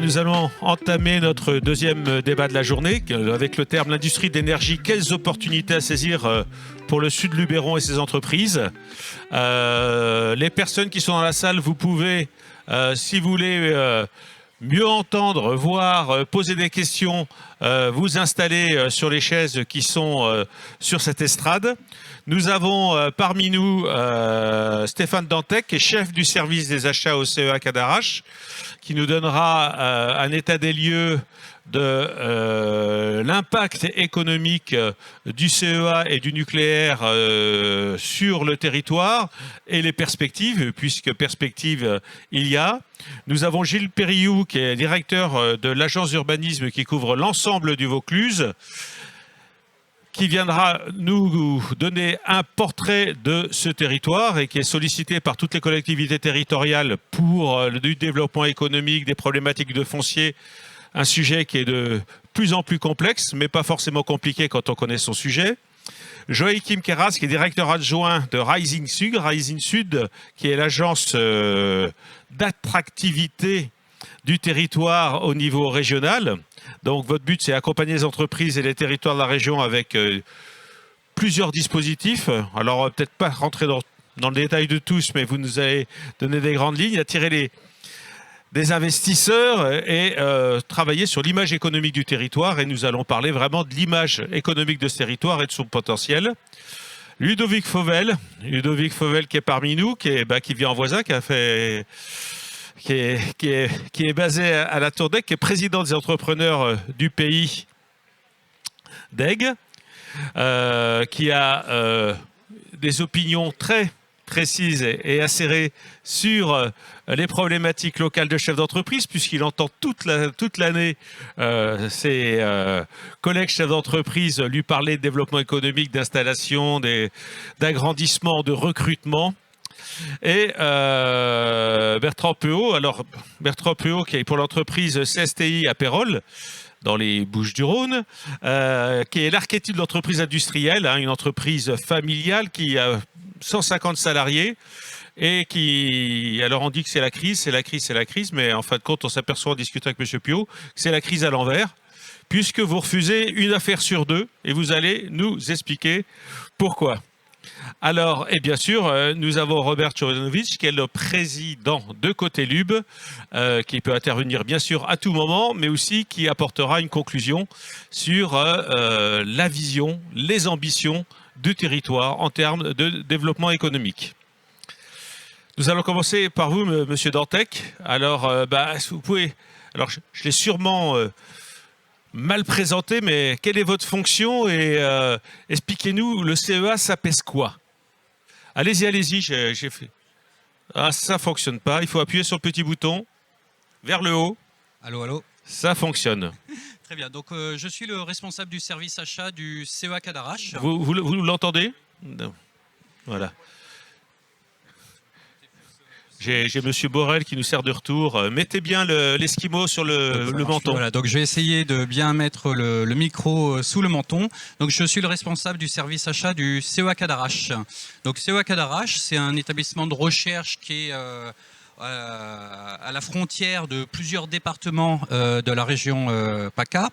Nous allons entamer notre deuxième débat de la journée avec le terme l'industrie d'énergie. Quelles opportunités à saisir pour le Sud Luberon et ses entreprises. Les personnes qui sont dans la salle, vous pouvez, si vous voulez mieux entendre, voir, poser des questions, vous installer sur les chaises qui sont sur cette estrade. Nous avons parmi nous Stéphane Dantec, qui est chef du service des achats au CEA Cadarache, qui nous donnera un état des lieux de l'impact économique du CEA et du nucléaire sur le territoire et les perspectives, puisque perspectives il y a. Nous avons Gilles Périoux, qui est directeur de l'agence d'urbanisme qui couvre l'ensemble du Vaucluse, qui viendra nous donner un portrait de ce territoire et qui est sollicité par toutes les collectivités territoriales pour du développement économique, des problématiques de foncier, un sujet qui est de plus en plus complexe, mais pas forcément compliqué quand on connaît son sujet. Joachim Keras, qui est directeur adjoint de Rising Sud, qui est l'agence d'attractivité du territoire au niveau régional. Donc votre but, c'est accompagner les entreprises et les territoires de la région avec plusieurs dispositifs. Alors, on va peut-être pas rentrer dans le détail de tous, mais vous nous avez donné des grandes lignes, attirer des investisseurs et travailler sur l'image économique du territoire. Et nous allons parler vraiment de l'image économique de ce territoire et de son potentiel. Ludovic Fauvel qui est parmi nous, qui vient en voisin, qui est basé à la Tour d'Aigle, qui est président des entrepreneurs du pays d'Aigle, qui a des opinions très précises et acérées sur les problématiques locales de chefs d'entreprise, puisqu'il entend toute l'année ses collègues chefs d'entreprise lui parler de développement économique, d'installation, d'agrandissement, de recrutement. Et Bertrand Peu, qui est pour l'entreprise CSTI à Pérols, dans les Bouches-du-Rhône, qui est l'archétype de l'entreprise industrielle, une entreprise familiale qui a 150 salariés et qui, alors on dit que c'est la crise, mais en fin de compte, on s'aperçoit en discutant avec M. Pio que c'est la crise à l'envers, puisque vous refusez une affaire sur deux et vous allez nous expliquer pourquoi. Alors, et bien sûr, nous avons Robert Čurinović, qui est le président de Cotelub, qui peut intervenir bien sûr à tout moment, mais aussi qui apportera une conclusion sur la vision, les ambitions du territoire en termes de développement économique. Nous allons commencer par vous, Monsieur Dantec. Alors, vous pouvez... Alors, je l'ai sûrement... mal présenté, mais quelle est votre fonction et expliquez-nous, le CEA, ça pèse quoi? Allez-y, j'ai fait... Ah, ça fonctionne pas, il faut appuyer sur le petit bouton, vers le haut. Allô. Ça fonctionne. Très bien, donc je suis le responsable du service achat du CEA Cadarache. Vous l'entendez? Voilà. J'ai Monsieur Borel qui nous sert de retour. Mettez bien l'esquimau sur le menton. Voilà, donc je vais essayer de bien mettre le micro sous le menton. Donc je suis le responsable du service achat du CEA Cadarache. Donc CEA Cadarache, c'est un établissement de recherche qui est à la frontière de plusieurs départements de la région PACA.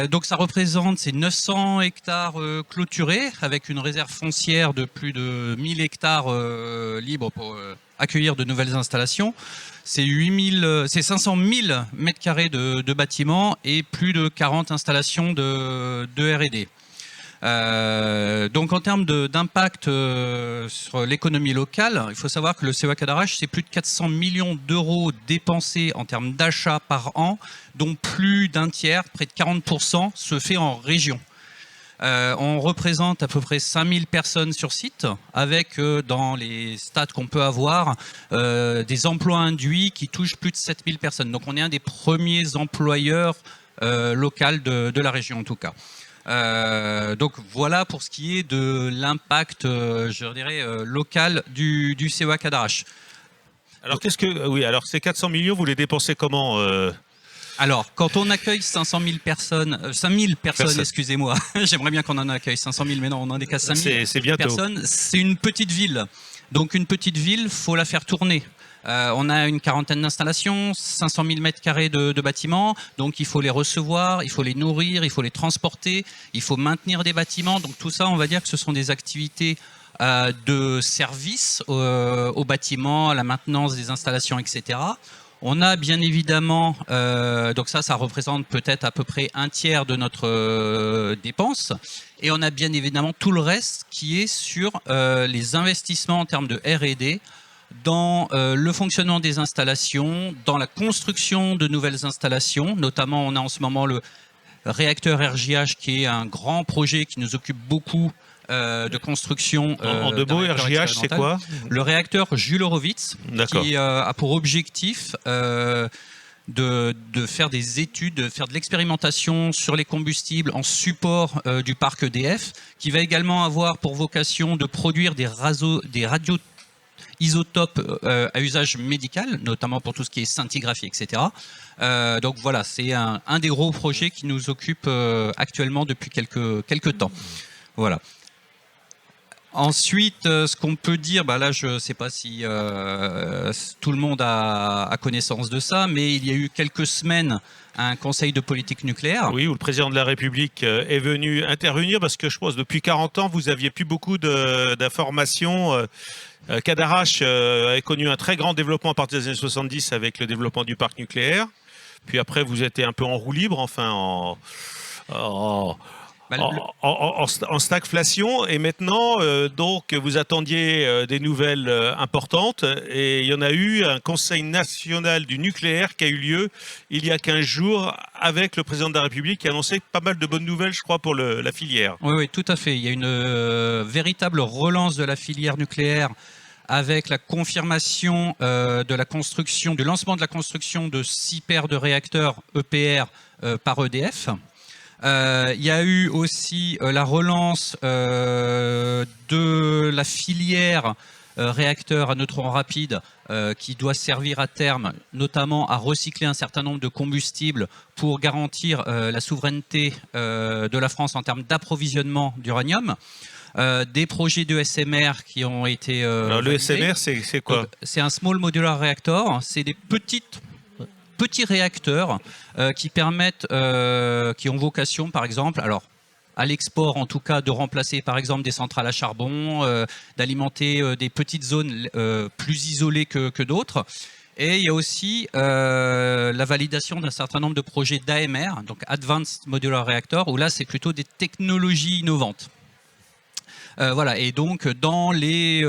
Donc ça représente ces 900 hectares clôturés avec une réserve foncière de plus de 1000 hectares libres pour accueillir de nouvelles installations. C'est 500 000 mètres carrés de bâtiments et plus de 40 installations de R&D. Donc en termes d'impact sur l'économie locale, il faut savoir que le CEA Cadarache, c'est plus de 400 millions d'euros dépensés en termes d'achats par an, dont plus d'un tiers, près de 40%, se fait en région. On représente à peu près 5000 personnes sur site, avec dans les stats qu'on peut avoir, des emplois induits qui touchent plus de 7000 personnes. Donc on est un des premiers employeurs locaux de la région en tout cas. Donc voilà pour ce qui est de l'impact, je dirais, local du CEA Cadarache. Alors alors ces 400 millions, vous les dépensez comment Alors, quand on accueille 5000 personnes, excusez-moi, j'aimerais bien qu'on en accueille 500 000, mais non, on en est qu'à 5000 personnes. C'est une petite ville. Donc une petite ville, faut la faire tourner. On a une quarantaine d'installations, 500 000 m² de bâtiments, donc il faut les recevoir, il faut les nourrir, il faut les transporter, il faut maintenir des bâtiments. Donc tout ça, on va dire que ce sont des activités de service aux bâtiments, à la maintenance des installations, etc. On a bien évidemment, donc ça représente peut-être à peu près un tiers de notre dépense, et on a bien évidemment tout le reste qui est sur les investissements en termes de R&D, dans le fonctionnement des installations, dans la construction de nouvelles installations. Notamment, on a en ce moment le réacteur RJH qui est un grand projet qui nous occupe beaucoup de construction. En deux mots, RJH, c'est quoi? Le réacteur Jules Horowitz, qui a pour objectif de faire des études, de faire de l'expérimentation sur les combustibles en support du parc EDF, qui va également avoir pour vocation de produire des radioisotopes à usage médical, notamment pour tout ce qui est scintigraphie, etc. Donc voilà, c'est un des gros projets qui nous occupe actuellement depuis quelques temps. Voilà. Ensuite, ce qu'on peut dire, là je ne sais pas si tout le monde a connaissance de ça, mais il y a eu quelques semaines un conseil de politique nucléaire. Oui, où le président de la République est venu intervenir, parce que je pense que depuis 40 ans, vous n'aviez plus beaucoup d'informations. Cadarache a connu un très grand développement à partir des années 70 avec le développement du parc nucléaire. Puis après, vous étiez un peu en roue libre, enfin en stagflation, et maintenant donc vous attendiez des nouvelles importantes, et il y en a eu un conseil national du nucléaire qui a eu lieu il y a 15 jours avec le président de la République qui a annoncé pas mal de bonnes nouvelles, je crois, pour la filière. Oui, tout à fait. Il y a une véritable relance de la filière nucléaire avec la confirmation du lancement de la construction de 6 paires de réacteurs EPR par EDF. Il y a eu aussi la relance de la filière réacteurs à neutrons rapides qui doit servir à terme notamment à recycler un certain nombre de combustibles pour garantir la souveraineté de la France en termes d'approvisionnement d'uranium. Des projets de SMR qui ont été Alors, le SMR, c'est quoi? C'est un Small Modular Reactor, c'est des petits réacteurs qui permettent, qui ont vocation, par exemple, alors à l'export en tout cas, de remplacer par exemple des centrales à charbon, d'alimenter des petites zones plus isolées que d'autres. Et il y a aussi la validation d'un certain nombre de projets d'AMR, donc Advanced Modular Reactor, où là c'est plutôt des technologies innovantes. Voilà, et donc dans les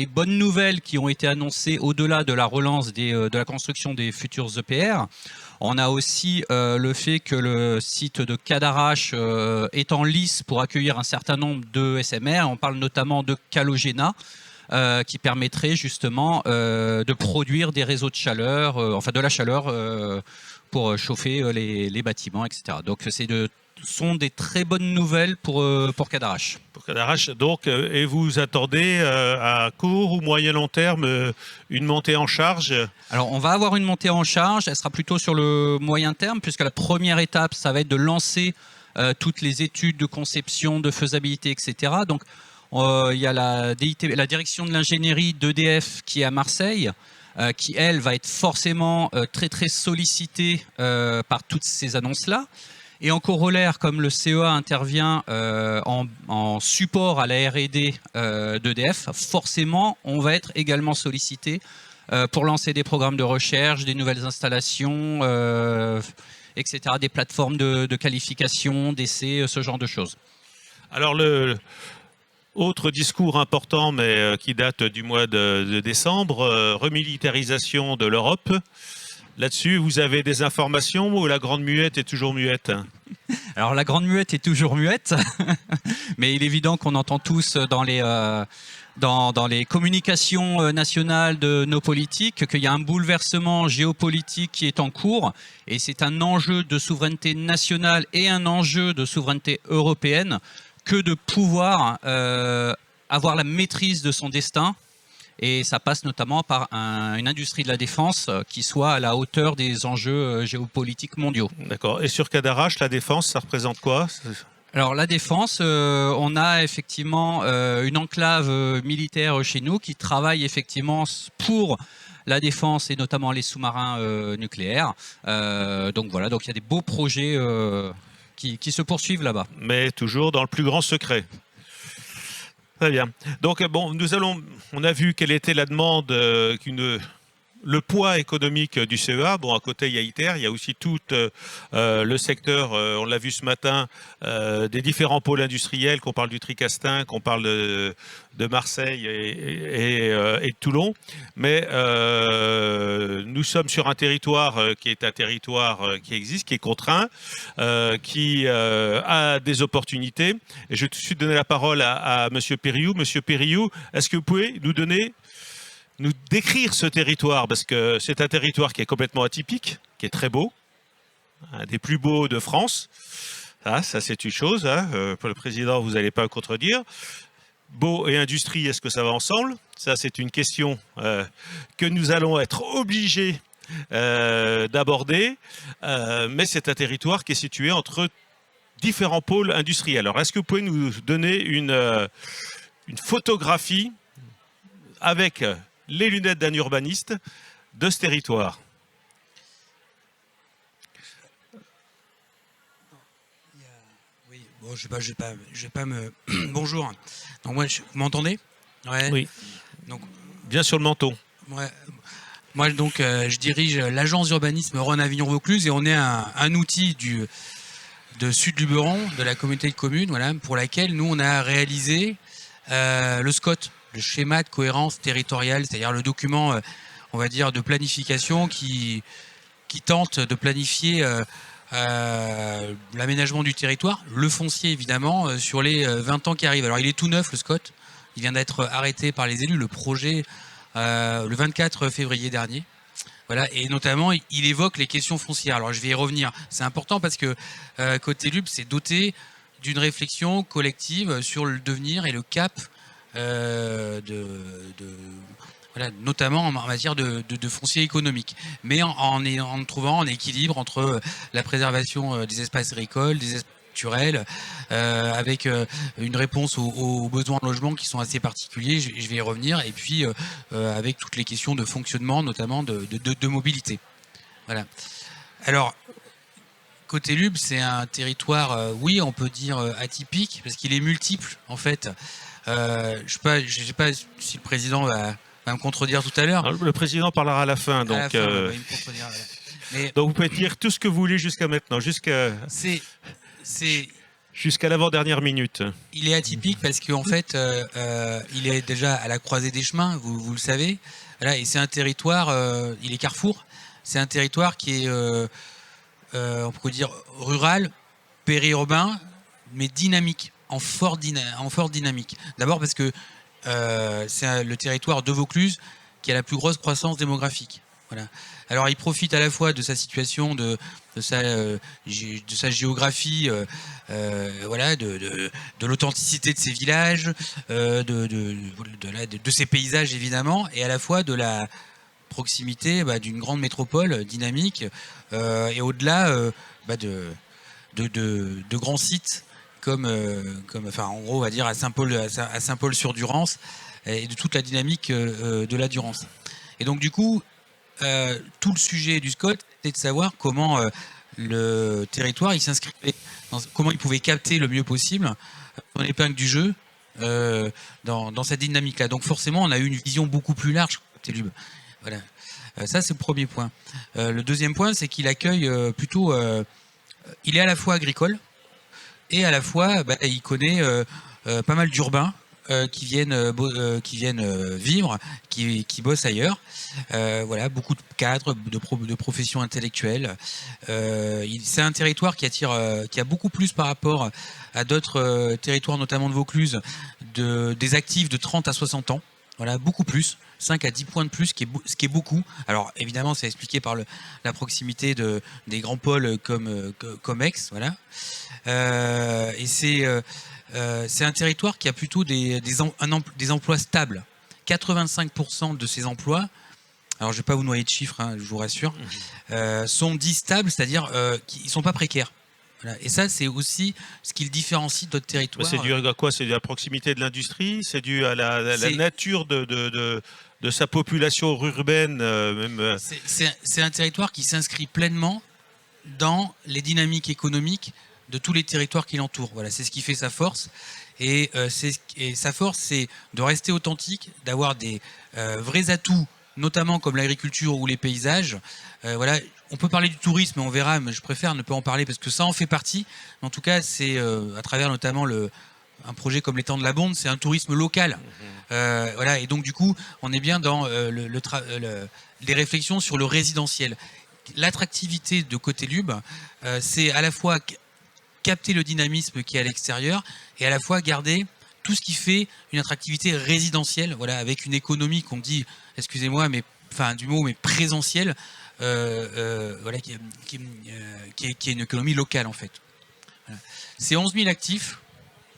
bonnes nouvelles qui ont été annoncées au-delà de la relance de la construction des futurs EPR, on a aussi le fait que le site de Cadarache est en lice pour accueillir un certain nombre de SMR. On parle notamment de Calogena, qui permettrait justement de produire des réseaux de chaleur, enfin de la chaleur pour chauffer les bâtiments, etc. Donc sont des très bonnes nouvelles pour Cadarache. Pour Cadarache, donc, et vous attendez à court ou moyen long terme une montée en charge? Alors, on va avoir une montée en charge, elle sera plutôt sur le moyen terme, puisque la première étape, ça va être de lancer toutes les études de conception, de faisabilité, etc. Donc, il y a la direction de l'ingénierie d'EDF qui est à Marseille, qui, elle, va être forcément très, très sollicitée par toutes ces annonces-là. Et en corollaire, comme le CEA intervient en support à la R&D d'EDF, forcément, on va être également sollicité pour lancer des programmes de recherche, des nouvelles installations, etc., des plateformes de qualification, d'essais, ce genre de choses. Alors, autre discours important, mais qui date du mois de décembre, remilitarisation de l'Europe. Là-dessus, vous avez des informations ou la grande muette est toujours muette? Alors la grande muette est toujours muette, mais il est évident qu'on entend tous dans les communications nationales de nos politiques qu'il y a un bouleversement géopolitique qui est en cours, et c'est un enjeu de souveraineté nationale et un enjeu de souveraineté européenne que de pouvoir avoir la maîtrise de son destin. Et ça passe notamment par une industrie de la défense qui soit à la hauteur des enjeux géopolitiques mondiaux. D'accord. Et sur Cadarache, la défense, ça représente quoi? Alors la défense, on a effectivement une enclave militaire chez nous qui travaille effectivement pour la défense et notamment les sous-marins nucléaires. Donc voilà, donc il y a des beaux projets qui se poursuivent là-bas. Mais toujours dans le plus grand secret. Très bien. Donc bon, on a vu quelle était la demande le poids économique du CEA. Bon, à côté, il y a ITER, il y a aussi tout le secteur, on l'a vu ce matin, des différents pôles industriels, qu'on parle du Tricastin, qu'on parle de Marseille et de Toulon. Mais nous sommes sur un territoire qui est un territoire qui existe, qui est contraint, qui a des opportunités. Et je vais tout de suite donner la parole à Monsieur Périou. Monsieur Périou, est-ce que vous pouvez nous décrire ce territoire, parce que c'est un territoire qui est complètement atypique, qui est très beau, un des plus beaux de France. Ah, ça c'est une chose, hein. Pour le président, vous n'allez pas me contredire. Beau et industrie, est-ce que ça va ensemble? Ça c'est une question que nous allons être obligés d'aborder, mais c'est un territoire qui est situé entre différents pôles industriels. Alors est-ce que vous pouvez nous donner une photographie avec les lunettes d'un urbaniste de ce territoire? Oui, bon, je vais pas me. Bonjour. Donc moi, vous m'entendez? Ouais. Oui. Donc, bien sur le menton. Ouais. Moi, donc, je dirige l'agence d'urbanisme Rhône-Avignon-Vaucluse et on est un outil de Sud-Luberon, de la communauté de communes, voilà, pour laquelle nous on a réalisé le SCOT, le schéma de cohérence territoriale, c'est-à-dire le document, on va dire, de planification qui tente de planifier l'aménagement du territoire, le foncier évidemment, sur les 20 ans qui arrivent. Alors il est tout neuf, le SCOT, il vient d'être arrêté par les élus, le projet, le 24 février dernier. Voilà, et notamment, il évoque les questions foncières. Alors je vais y revenir. C'est important parce que côté LUB, c'est doté d'une réflexion collective sur le devenir et le cap voilà, notamment en matière de foncier économique, mais en trouvant un équilibre entre la préservation des espaces agricoles, des espaces naturels, avec une réponse aux besoins de logement qui sont assez particuliers, je vais y revenir, et puis avec toutes les questions de fonctionnement, notamment de mobilité. Voilà. Alors, côté LUB, c'est un territoire, oui, on peut dire atypique, parce qu'il est multiple, en fait. Je ne sais pas si le président va me contredire tout à l'heure. Le président parlera à la fin, donc. À la fin, il me contredira, voilà. Mais donc vous pouvez dire tout ce que vous voulez jusqu'à maintenant, jusqu'à l'avant-dernière minute. Il est atypique parce qu'en fait, il est déjà à la croisée des chemins, vous le savez. Voilà, et c'est un territoire, il est carrefour. C'est un territoire qui est, on peut dire, rural, périurbain, mais dynamique. En forte dynamique. D'abord parce que c'est le territoire de Vaucluse qui a la plus grosse croissance démographique. Voilà. Alors il profite à la fois de sa situation, de sa géographie, voilà, de l'authenticité de ses villages, de ses paysages évidemment, et à la fois de la proximité d'une grande métropole dynamique, et au-delà de grands sites enfin, en gros, on va dire à Saint-Paul-sur-Durance, et de toute la dynamique de la Durance. Et donc, du coup, tout le sujet du SCOT, c'est de savoir comment le territoire il s'inscrivait, comment il pouvait capter le mieux possible son épingle du jeu dans cette dynamique-là. Donc, forcément, on a eu une vision beaucoup plus large côté LUB. Voilà. Ça, c'est le premier point. Le deuxième point, c'est qu'il accueille plutôt. Il est à la fois agricole, et à la fois, il connaît pas mal d'urbains qui viennent vivre, qui bossent ailleurs. Voilà, beaucoup de cadres, de professions intellectuelles. C'est un territoire qui attire, qui a beaucoup plus par rapport à d'autres territoires, notamment de Vaucluse, des actifs de 30 à 60 ans. Voilà, beaucoup plus, 5 à 10 points de plus, ce qui est beaucoup. Alors évidemment, c'est expliqué par la proximité des grands pôles comme Aix, voilà. Et c'est un territoire qui a plutôt des emplois stables. 85% de ces emplois, alors je ne vais pas vous noyer de chiffres, hein, je vous rassure, sont dits stables, c'est-à-dire qu'ils ne sont pas précaires. Voilà. Et ça, c'est aussi ce qui le différencie d'autres territoires. C'est dû à quoi? C'est dû à la proximité de l'industrie? C'est dû à la nature de sa population urbaine même. C'est un territoire qui s'inscrit pleinement dans les dynamiques économiques de tous les territoires qui l'entourent. Voilà, c'est ce qui fait sa force. Et sa force, c'est de rester authentique, d'avoir des vrais atouts, notamment comme l'agriculture ou les paysages. Voilà, on peut parler du tourisme, on verra, mais je préfère ne pas en parler parce que ça en fait partie. En tout cas, c'est à travers notamment un projet comme l'étang de la Bonde, c'est un tourisme local. Voilà, et donc du coup, on est bien dans des réflexions sur le résidentiel. L'attractivité de Côté-Lube, c'est à la fois capter le dynamisme qui est à l'extérieur et à la fois garder tout ce qui fait une attractivité résidentielle, voilà, avec une économie qu'on dit, excusez-moi, mais enfin du mot, mais présentielle, voilà, qui est une économie locale en fait. Voilà. C'est 11 000 actifs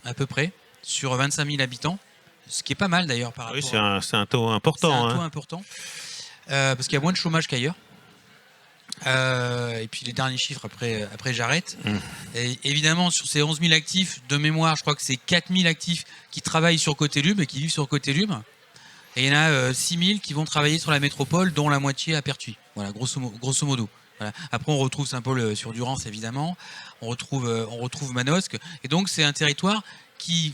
à peu près sur 25 000 habitants, ce qui est pas mal d'ailleurs par rapport. Oui, c'est un taux important. C'est un taux important parce qu'il y a moins de chômage qu'ailleurs. Et puis les derniers chiffres, après j'arrête. Et évidemment, sur ces 11 000 actifs, de mémoire, je crois que c'est 4 000 actifs qui travaillent sur Côté-Lube et qui vivent sur Côté-Lube. Et il y en a 6 000 qui vont travailler sur la métropole, dont la moitié à Pertuis. Voilà, grosso modo. Voilà. Après, on retrouve Saint-Paul sur Durance, évidemment. On retrouve Manosque. Et donc, c'est un territoire qui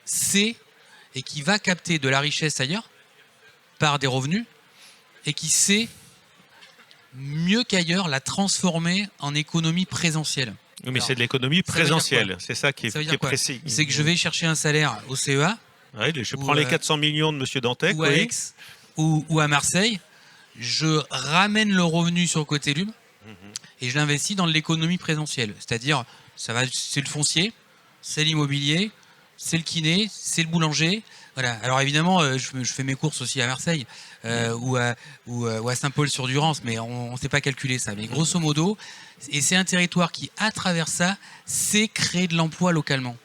sait et qui va capter de la richesse ailleurs par des revenus et qui sait mieux qu'ailleurs la transformer en économie présentielle. Oui, mais c'est de l'économie présentielle, c'est ça qui est précis. C'est que je vais chercher un salaire au CEA. Oui, je prends les 400 millions de M. Dantec. Ou à Aix, ou à Marseille. Je ramène le revenu sur Côté-Lube et je l'investis dans l'économie présentielle. C'est-à-dire, c'est le foncier, c'est l'immobilier, c'est le kiné, c'est le boulanger. Voilà. Alors évidemment, je fais mes courses aussi à Marseille ou à Saint-Paul-sur-Durance, mais on ne sait pas calculer ça. Mais grosso modo, et c'est un territoire qui, à travers ça, sait créer de l'emploi localement.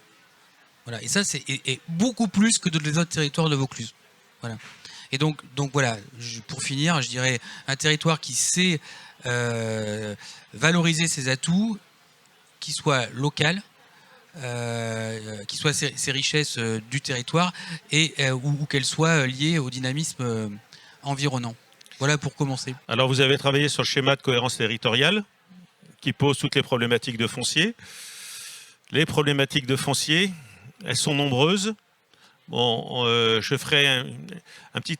Voilà. Et ça, c'est beaucoup plus que les autres territoires de Vaucluse. Voilà. Et donc voilà, pour finir, je dirais un territoire qui sait valoriser ses atouts, qui soit local, qui soient ces richesses du territoire et ou qu'elles soient liées au dynamisme environnant. Voilà pour commencer. Alors vous avez travaillé sur le schéma de cohérence territoriale qui pose toutes les problématiques de foncier. Les problématiques de foncier, elles sont nombreuses. Bon, je ferai un petit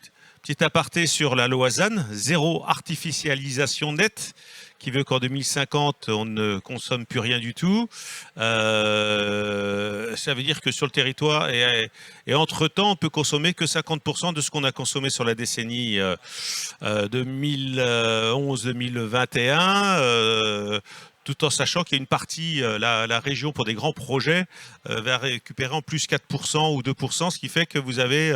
aparté sur la loi ZAN, zéro artificialisation nette, qui veut qu'en 2050, on ne consomme plus rien du tout. Ça veut dire que sur le territoire, et entre-temps, on peut consommer que 50% de ce qu'on a consommé sur la décennie 2011-2021, tout en sachant qu'il y a une partie, la région, pour des grands projets, va récupérer en plus 4% ou 2%, ce qui fait que vous avez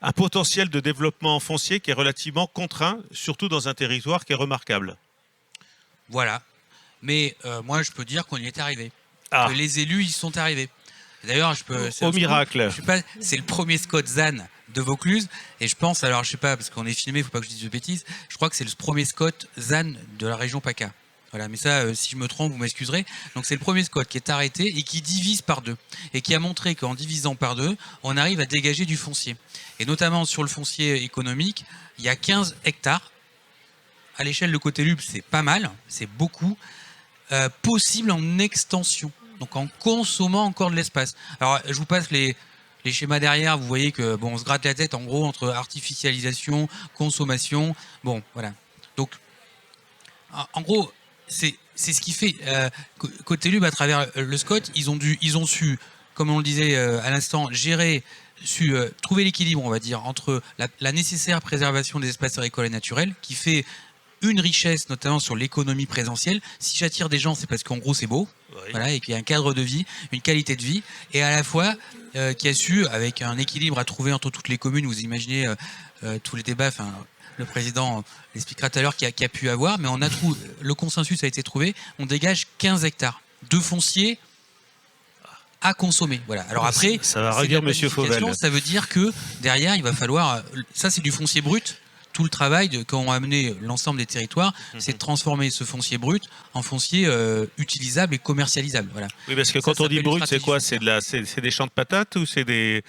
un potentiel de développement foncier qui est relativement contraint, surtout dans un territoire qui est remarquable. Voilà. Mais moi, je peux dire qu'on y est arrivé. Que les élus y sont arrivés. D'ailleurs, au miracle. C'est le premier Scott ZAN de Vaucluse. Et je pense, alors je sais pas, parce qu'on est filmé, il ne faut pas que je dise de bêtises, je crois que c'est le premier Scott ZAN de la région PACA. Voilà, mais ça, si je me trompe, vous m'excuserez. Donc c'est le premier Scott qui est arrêté et qui divise par deux. Et qui a montré qu'en divisant par deux, on arrive à dégager du foncier. Et notamment sur le foncier économique, il y a 15 hectares. À l'échelle de Côté-Lube, c'est pas mal, c'est beaucoup. Possible en extension, donc en consommant encore de l'espace. Alors, je vous passe les schémas derrière. Vous voyez que on se gratte la tête en gros entre artificialisation, consommation. Bon, voilà. Donc, en gros, c'est ce qui fait Côté-Lube à travers le Scott. Ils ont su, comme on le disait à l'instant, trouver l'équilibre, on va dire, entre la nécessaire préservation des espaces agricoles et naturels, qui fait une richesse, notamment sur l'économie présentielle. Si j'attire des gens, c'est parce qu'en gros, c'est beau. Oui. Voilà, et qu'il y a un cadre de vie, une qualité de vie, et à la fois qui a su, avec un équilibre à trouver entre toutes les communes, vous imaginez tous les débats, le président l'expliquera tout à l'heure, qui a pu avoir, mais le consensus a été trouvé, on dégage 15 hectares de foncier à consommer. Voilà. Alors après, ça va ravir Monsieur Fauvel. Ça veut dire que derrière, il va falloir, ça c'est du foncier brut, tout le travail qu'ont amené l'ensemble des territoires, c'est de transformer ce foncier brut en foncier utilisable et commercialisable. Voilà. Oui, parce que quand on dit brut, c'est quoi? C'est des champs de patates ou c'est des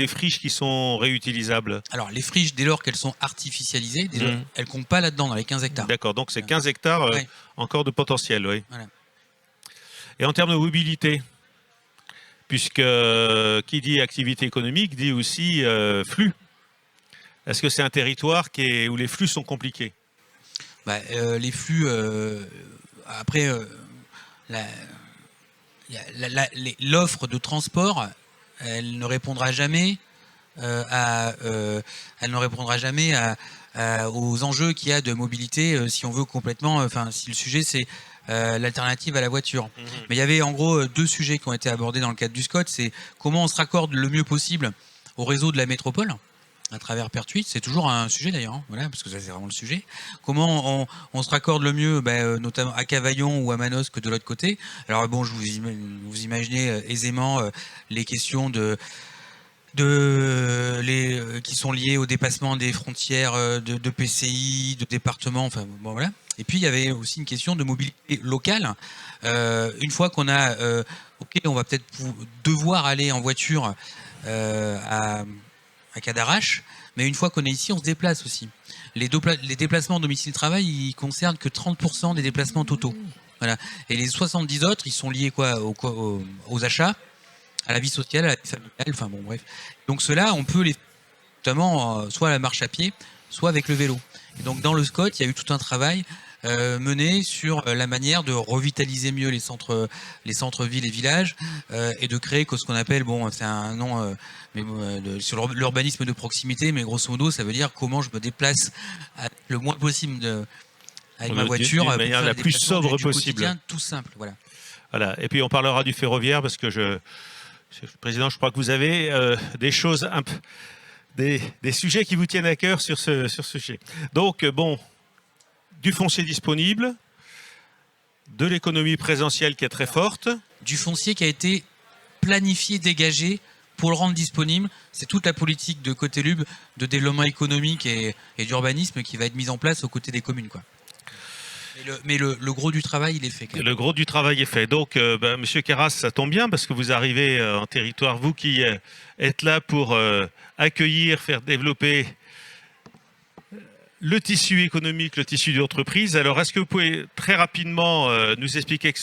friches qui sont réutilisables? Alors, les friches, dès lors qu'elles sont artificialisées, elles ne comptent pas là-dedans, dans les 15 hectares. D'accord, donc c'est 15 hectares encore de potentiel, oui. Voilà. Et en termes de mobilité, puisque qui dit activité économique dit aussi flux. Est-ce que c'est un territoire où les flux sont compliqués? Les flux, après, l'offre de transport, elle ne répondra jamais aux enjeux qu'il y a de mobilité si on veut complètement, si le sujet c'est l'alternative à la voiture. Mais il y avait en gros deux sujets qui ont été abordés dans le cadre du SCOT, c'est comment on se raccorde le mieux possible au réseau de la métropole à travers Pertuis, c'est toujours un sujet d'ailleurs, hein, voilà, parce que ça c'est vraiment le sujet. Comment on se raccorde le mieux, notamment à Cavaillon ou à Manosque de l'autre côté. Alors bon, vous imaginez aisément les questions qui sont liées au dépassement des frontières de PCI, de départements, enfin bon voilà. Et puis il y avait aussi une question de mobilité locale. Une fois qu'on a, on va peut-être devoir aller en voiture à Cadarache, mais une fois qu'on est ici, on se déplace aussi. Les déplacements domicile-travail, ils concernent que 30% des déplacements totaux. Voilà. Et les 70 autres, ils sont liés aux achats, à la vie sociale, à la vie familiale, enfin bon bref. Donc ceux-là, on peut les notamment soit à la marche à pied, soit avec le vélo. Et donc dans le SCOT, il y a eu tout un travail mené sur la manière de revitaliser mieux les centres-villes et villages et de créer ce qu'on appelle, c'est un nom sur l'urbanisme de proximité, mais grosso modo, ça veut dire comment je me déplace le moins possible avec ma voiture de manière la plus sobre possible. Tout simple, voilà. Voilà. Et puis on parlera du ferroviaire parce que Monsieur le Président, je crois que vous avez des choses, des sujets qui vous tiennent à cœur sur ce sujet. Donc du foncier disponible, de l'économie présentielle qui est très forte. Du foncier qui a été planifié, dégagé pour le rendre disponible. C'est toute la politique de Cotelub de développement économique et d'urbanisme qui va être mise en place aux côtés des communes, quoi. Mais le gros du travail, il est fait. Le gros du travail est fait. Donc, Monsieur Carras, ça tombe bien parce que vous arrivez en territoire, vous qui êtes là pour accueillir, faire développer le tissu économique, le tissu d'entreprise. Alors, est-ce que vous pouvez très rapidement nous expliquer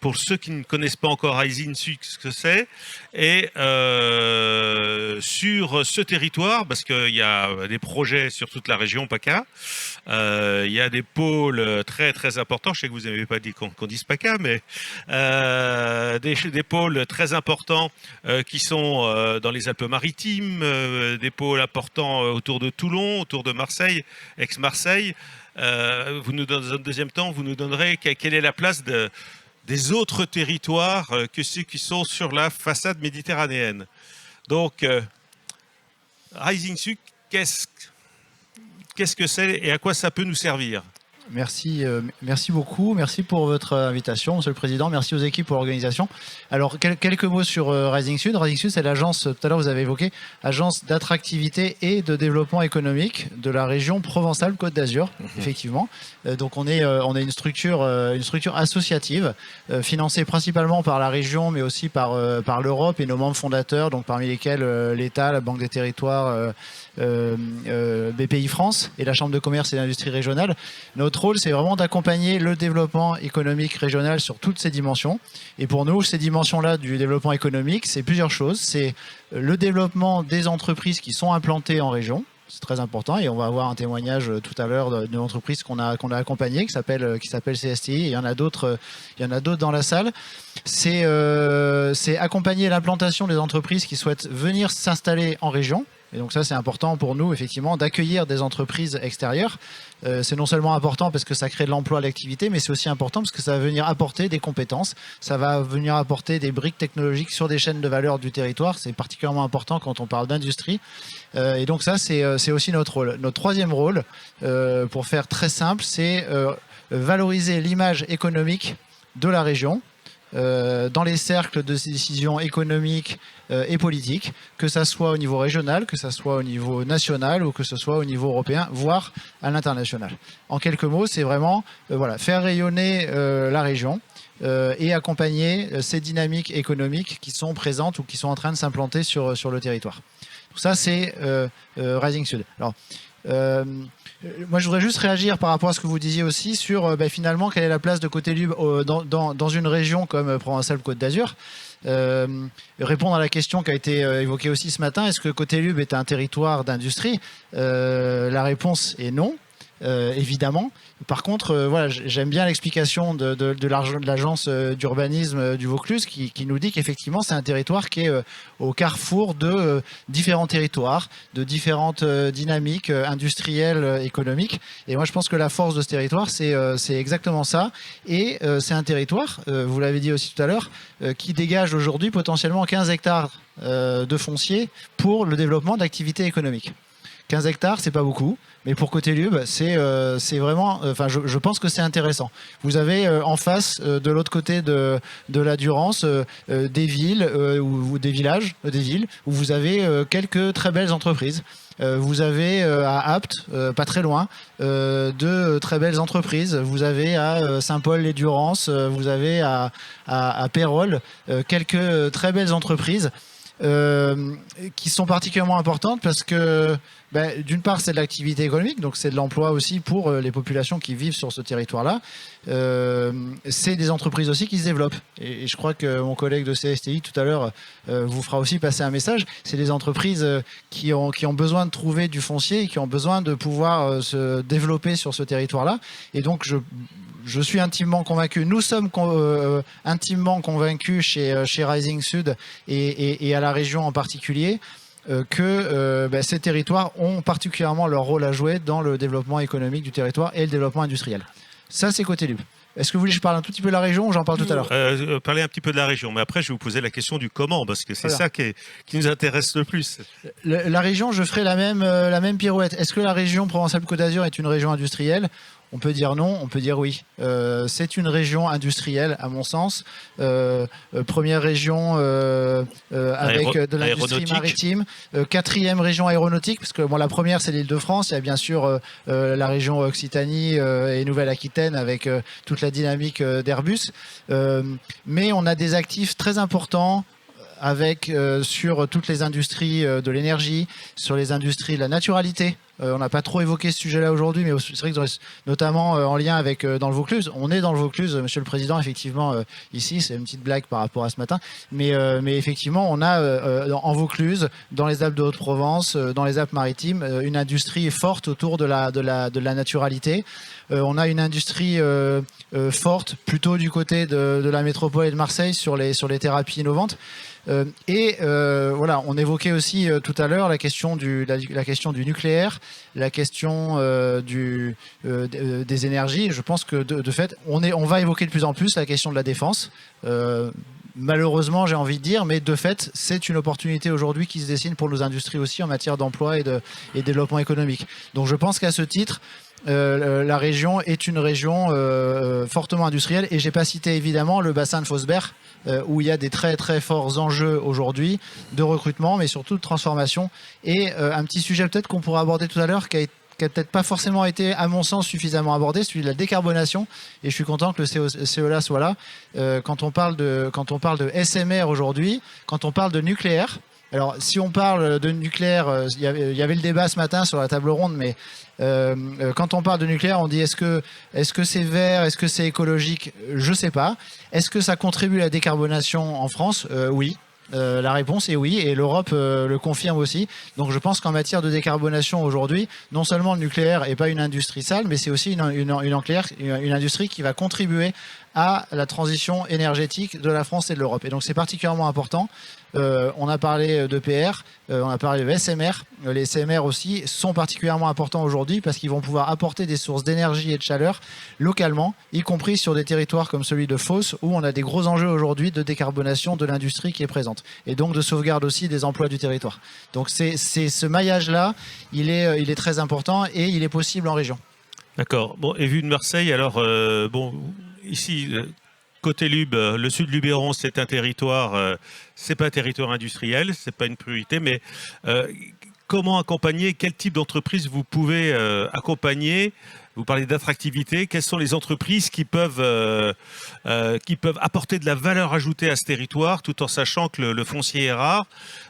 pour ceux qui ne connaissent pas encore Rising Sud, ce que c'est, et sur ce territoire, parce qu'il y a des projets sur toute la région PACA, il y a des pôles très très importants, je sais que vous n'avez pas dit qu'on dise PACA, mais des pôles très importants qui sont dans les Alpes-Maritimes, des pôles importants autour de Toulon, autour de Marseille, ex-Marseille. Dans un deuxième temps, vous nous donnerez quelle est la place des autres territoires que ceux qui sont sur la façade méditerranéenne. Donc, Rising Sud, qu'est-ce que c'est et à quoi ça peut nous servir? Merci beaucoup. Merci pour votre invitation, Monsieur le Président. Merci aux équipes pour l'organisation. Alors, quelques mots sur Rising Sud. Rising Sud, c'est l'agence, tout à l'heure vous avez évoqué, agence d'attractivité et de développement économique de la région Provence-Alpes-Côte d'Azur, effectivement. Donc, on est une structure associative financée principalement par la région, mais aussi par l'Europe et nos membres fondateurs, donc parmi lesquels l'État, la Banque des Territoires, BPI France et la Chambre de commerce et d'industrie régionale. Notre rôle, c'est vraiment d'accompagner le développement économique régional sur toutes ces dimensions. Et pour nous, ces dimensions-là du développement économique, c'est plusieurs choses. C'est le développement des entreprises qui sont implantées en région. C'est très important et on va avoir un témoignage tout à l'heure d'une entreprise qu'on a accompagnée qui s'appelle CSTI. Et il y en a d'autres dans la salle. C'est accompagner l'implantation des entreprises qui souhaitent venir s'installer en région. Et donc ça, c'est important pour nous, effectivement, d'accueillir des entreprises extérieures. C'est non seulement important parce que ça crée de l'emploi, de l'activité, mais c'est aussi important parce que ça va venir apporter des compétences. Ça va venir apporter des briques technologiques sur des chaînes de valeur du territoire. C'est particulièrement important quand on parle d'industrie. Et donc ça, c'est aussi notre rôle. Notre troisième rôle, pour faire très simple, c'est valoriser l'image économique de la région dans les cercles de décision économiques et politiques, que ça soit au niveau régional, que ça soit au niveau national ou que ce soit au niveau européen, voire à l'international. En quelques mots, c'est vraiment faire rayonner la région et accompagner ces dynamiques économiques qui sont présentes ou qui sont en train de s'implanter sur le territoire. Donc ça, c'est Rising Sud. Alors, moi, je voudrais juste réagir par rapport à ce que vous disiez aussi sur finalement quelle est la place de Cotelub dans une région comme Provence-Alpes-Côte d'Azur. Répondre à la question qui a été évoquée aussi ce matin, est-ce que Cotelub est un territoire d'industrie? La réponse est non. Évidemment. Par contre, j'aime bien l'explication de l'agence d'urbanisme du Vaucluse qui nous dit qu'effectivement, c'est un territoire qui est au carrefour de différents territoires, de différentes dynamiques industrielles, économiques. Et moi, je pense que la force de ce territoire, c'est exactement ça. Et c'est un territoire, vous l'avez dit aussi tout à l'heure, qui dégage aujourd'hui potentiellement 15 hectares de foncier pour le développement d'activités économiques. 15 hectares, c'est pas beaucoup, mais pour Cotelub, c'est vraiment... je pense que c'est intéressant. Vous avez en face, de l'autre côté de la Durance, des villes ou des villages, des villes, où vous avez quelques très belles entreprises. Vous avez à Apt, pas très loin, de très belles entreprises. Vous avez à Saint-Paul-les-Durances, vous avez à Pérols, quelques très belles entreprises. Qui sont particulièrement importantes parce que d'une part c'est de l'activité économique, donc c'est de l'emploi aussi pour les populations qui vivent sur ce territoire-là. C'est des entreprises aussi qui se développent. Et je crois que mon collègue de CSTI tout à l'heure vous fera aussi passer un message. C'est des entreprises qui ont besoin de trouver du foncier et qui ont besoin de pouvoir se développer sur ce territoire-là. Et donc je suis intimement convaincu, nous sommes intimement convaincus chez Rising Sud et à la région en particulier que ces territoires ont particulièrement leur rôle à jouer dans le développement économique du territoire et le développement industriel. Ça, c'est Cotelub. Est-ce que vous voulez que je parle un tout petit peu de la région ou j'en parle tout à l'heure? Parler un petit peu de la région, mais après je vais vous poser la question du comment, parce que c'est ça qui nous intéresse le plus. La région, je ferai la même pirouette. Est-ce que la région Provence-Alpes-Côte d'Azur est une région industrielle? On peut dire non, on peut dire oui. C'est une région industrielle, à mon sens. Première région avec de l'industrie maritime. Quatrième région aéronautique, parce que la première, c'est l'Île-de-France. Il y a bien sûr la région Occitanie et Nouvelle-Aquitaine avec toute la dynamique d'Airbus. Mais on a des actifs très importants avec sur toutes les industries de l'énergie, sur les industries de la naturalité. On n'a pas trop évoqué ce sujet-là aujourd'hui, mais c'est vrai que notamment en lien avec dans le Vaucluse. On est dans le Vaucluse, Monsieur le Président, effectivement, ici, c'est une petite blague par rapport à ce matin. Mais effectivement, on a en Vaucluse, dans les Alpes de Haute-Provence, dans les Alpes-Maritimes, une industrie forte autour de la naturalité. On a une industrie forte, plutôt du côté de la métropole et de Marseille, sur les thérapies innovantes. On évoquait aussi tout à l'heure la question du nucléaire, la question des énergies. Je pense que de fait, on va évoquer de plus en plus la question de la défense. Malheureusement, j'ai envie de dire, mais de fait, c'est une opportunité aujourd'hui qui se dessine pour nos industries aussi en matière d'emploi et développement économique. Donc je pense qu'à ce titre, la région est une région fortement industrielle, et j'ai pas cité évidemment le bassin de Fosbert où il y a des très très forts enjeux aujourd'hui de recrutement, mais surtout de transformation. Et un petit sujet peut-être qu'on pourra aborder tout à l'heure qui a peut-être pas forcément été, à mon sens, suffisamment abordé, celui de la décarbonation. Et je suis content que le CELA soit là. Quand on parle de SMR aujourd'hui, quand on parle de nucléaire. Alors, si on parle de nucléaire, il y avait le débat ce matin sur la table ronde, mais quand on parle de nucléaire, on dit est-ce que c'est vert, est-ce que c'est écologique? Je ne sais pas. Est-ce que ça contribue à la décarbonation en France? Oui. La réponse est oui, et l'Europe le confirme aussi. Donc je pense qu'en matière de décarbonation aujourd'hui, non seulement le nucléaire n'est pas une industrie sale, mais c'est aussi une industrie qui va contribuer à la transition énergétique de la France et de l'Europe. Et donc c'est particulièrement important. On a parlé d'EPR, on a parlé de SMR. Les SMR aussi sont particulièrement importants aujourd'hui parce qu'ils vont pouvoir apporter des sources d'énergie et de chaleur localement, y compris sur des territoires comme celui de Fos, où on a des gros enjeux aujourd'hui de décarbonation de l'industrie qui est présente. Et donc de sauvegarde aussi des emplois du territoire. Donc c'est ce maillage-là, il est très important et il est possible en région. D'accord. Bon, et vu de Marseille, alors, ici, côté Lube, le sud Luberon, c'est un territoire, c'est pas un territoire industriel, c'est pas une priorité, mais comment accompagner, quel type d'entreprise vous pouvez accompagner? Vous parlez d'attractivité. Quelles sont les entreprises qui peuvent apporter de la valeur ajoutée à ce territoire, tout en sachant que le foncier est rare.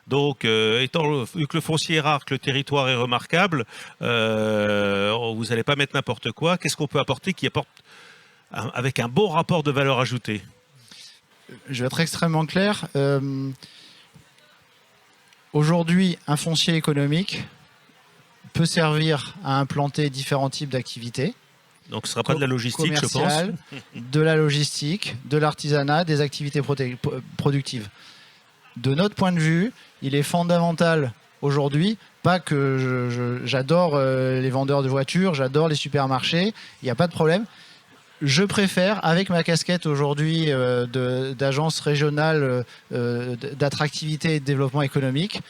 Donc, vu que le foncier est rare, que le territoire est remarquable, vous n'allez pas mettre n'importe quoi. Qu'est-ce qu'on peut apporter qui apporte avec un bon rapport de valeur ajoutée? Je vais être extrêmement clair. Aujourd'hui, un foncier économique peut servir à implanter différents types d'activités. Donc ce ne sera pas de la logistique, je pense. De la logistique, de l'artisanat, des activités productives. De notre point de vue, il est fondamental aujourd'hui, pas que j'adore les vendeurs de voitures, j'adore les supermarchés, il n'y a pas de problème. Je préfère, avec ma casquette aujourd'hui d'agence régionale d'attractivité et de développement économique,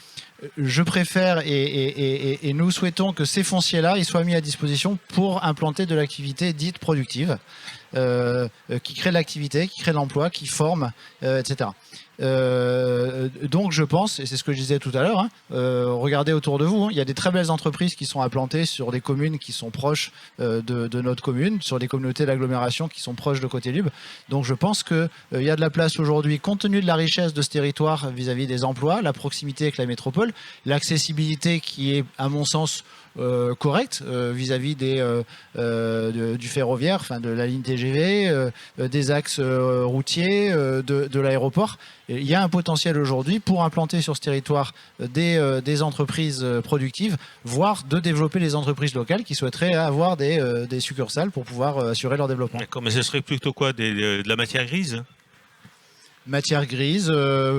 je préfère et nous souhaitons que ces fonciers-là ils soient mis à disposition pour implanter de l'activité dite productive, qui crée de l'activité, qui crée de l'emploi, qui forme, etc. Donc je pense, et c'est ce que je disais tout à l'heure, regardez autour de vous, il y a des très belles entreprises qui sont implantées sur des communes qui sont proches de notre commune, sur des communautés d'agglomération qui sont proches de Côté Lube. Donc je pense qu'il y a de la place aujourd'hui, compte tenu de la richesse de ce territoire vis-à-vis des emplois, la proximité avec la métropole, l'accessibilité qui est à mon sens correcte vis-à-vis du ferroviaire, enfin de la ligne TGV, des axes routiers, de l'aéroport. Il y a un potentiel aujourd'hui pour implanter sur ce territoire des entreprises productives, voire de développer les entreprises locales qui souhaiteraient avoir des succursales pour pouvoir assurer leur développement. D'accord, mais ce serait plutôt quoi, de la matière grise? Matière grise,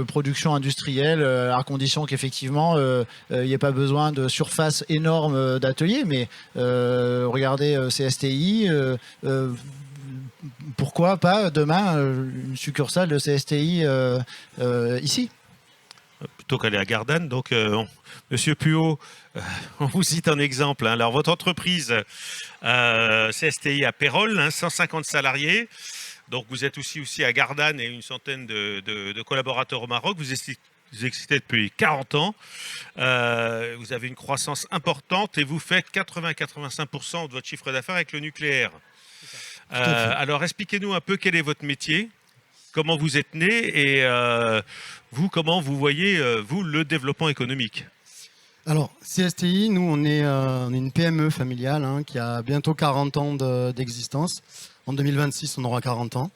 production industrielle, à condition qu'effectivement il n'y ait pas besoin de surface énorme d'ateliers, mais regardez CSTI, pourquoi pas demain une succursale de CSTI ici? Plutôt qu'aller à Gardanne. Donc, Monsieur Puot, on vous cite un exemple. Alors, votre entreprise CSTI à Pérols, 150 salariés. Donc, vous êtes aussi à Gardanne et une centaine de collaborateurs au Maroc. Vous existez depuis 40 ans. Vous avez une croissance importante et vous faites 80-85% de votre chiffre d'affaires avec le nucléaire. Alors, expliquez-nous un peu quel est votre métier, comment vous êtes né et vous, comment vous voyez, vous, le développement économique. Alors, CSTI, nous, on est une PME familiale qui a bientôt 40 ans d'existence. En 2026, on aura 40 ans.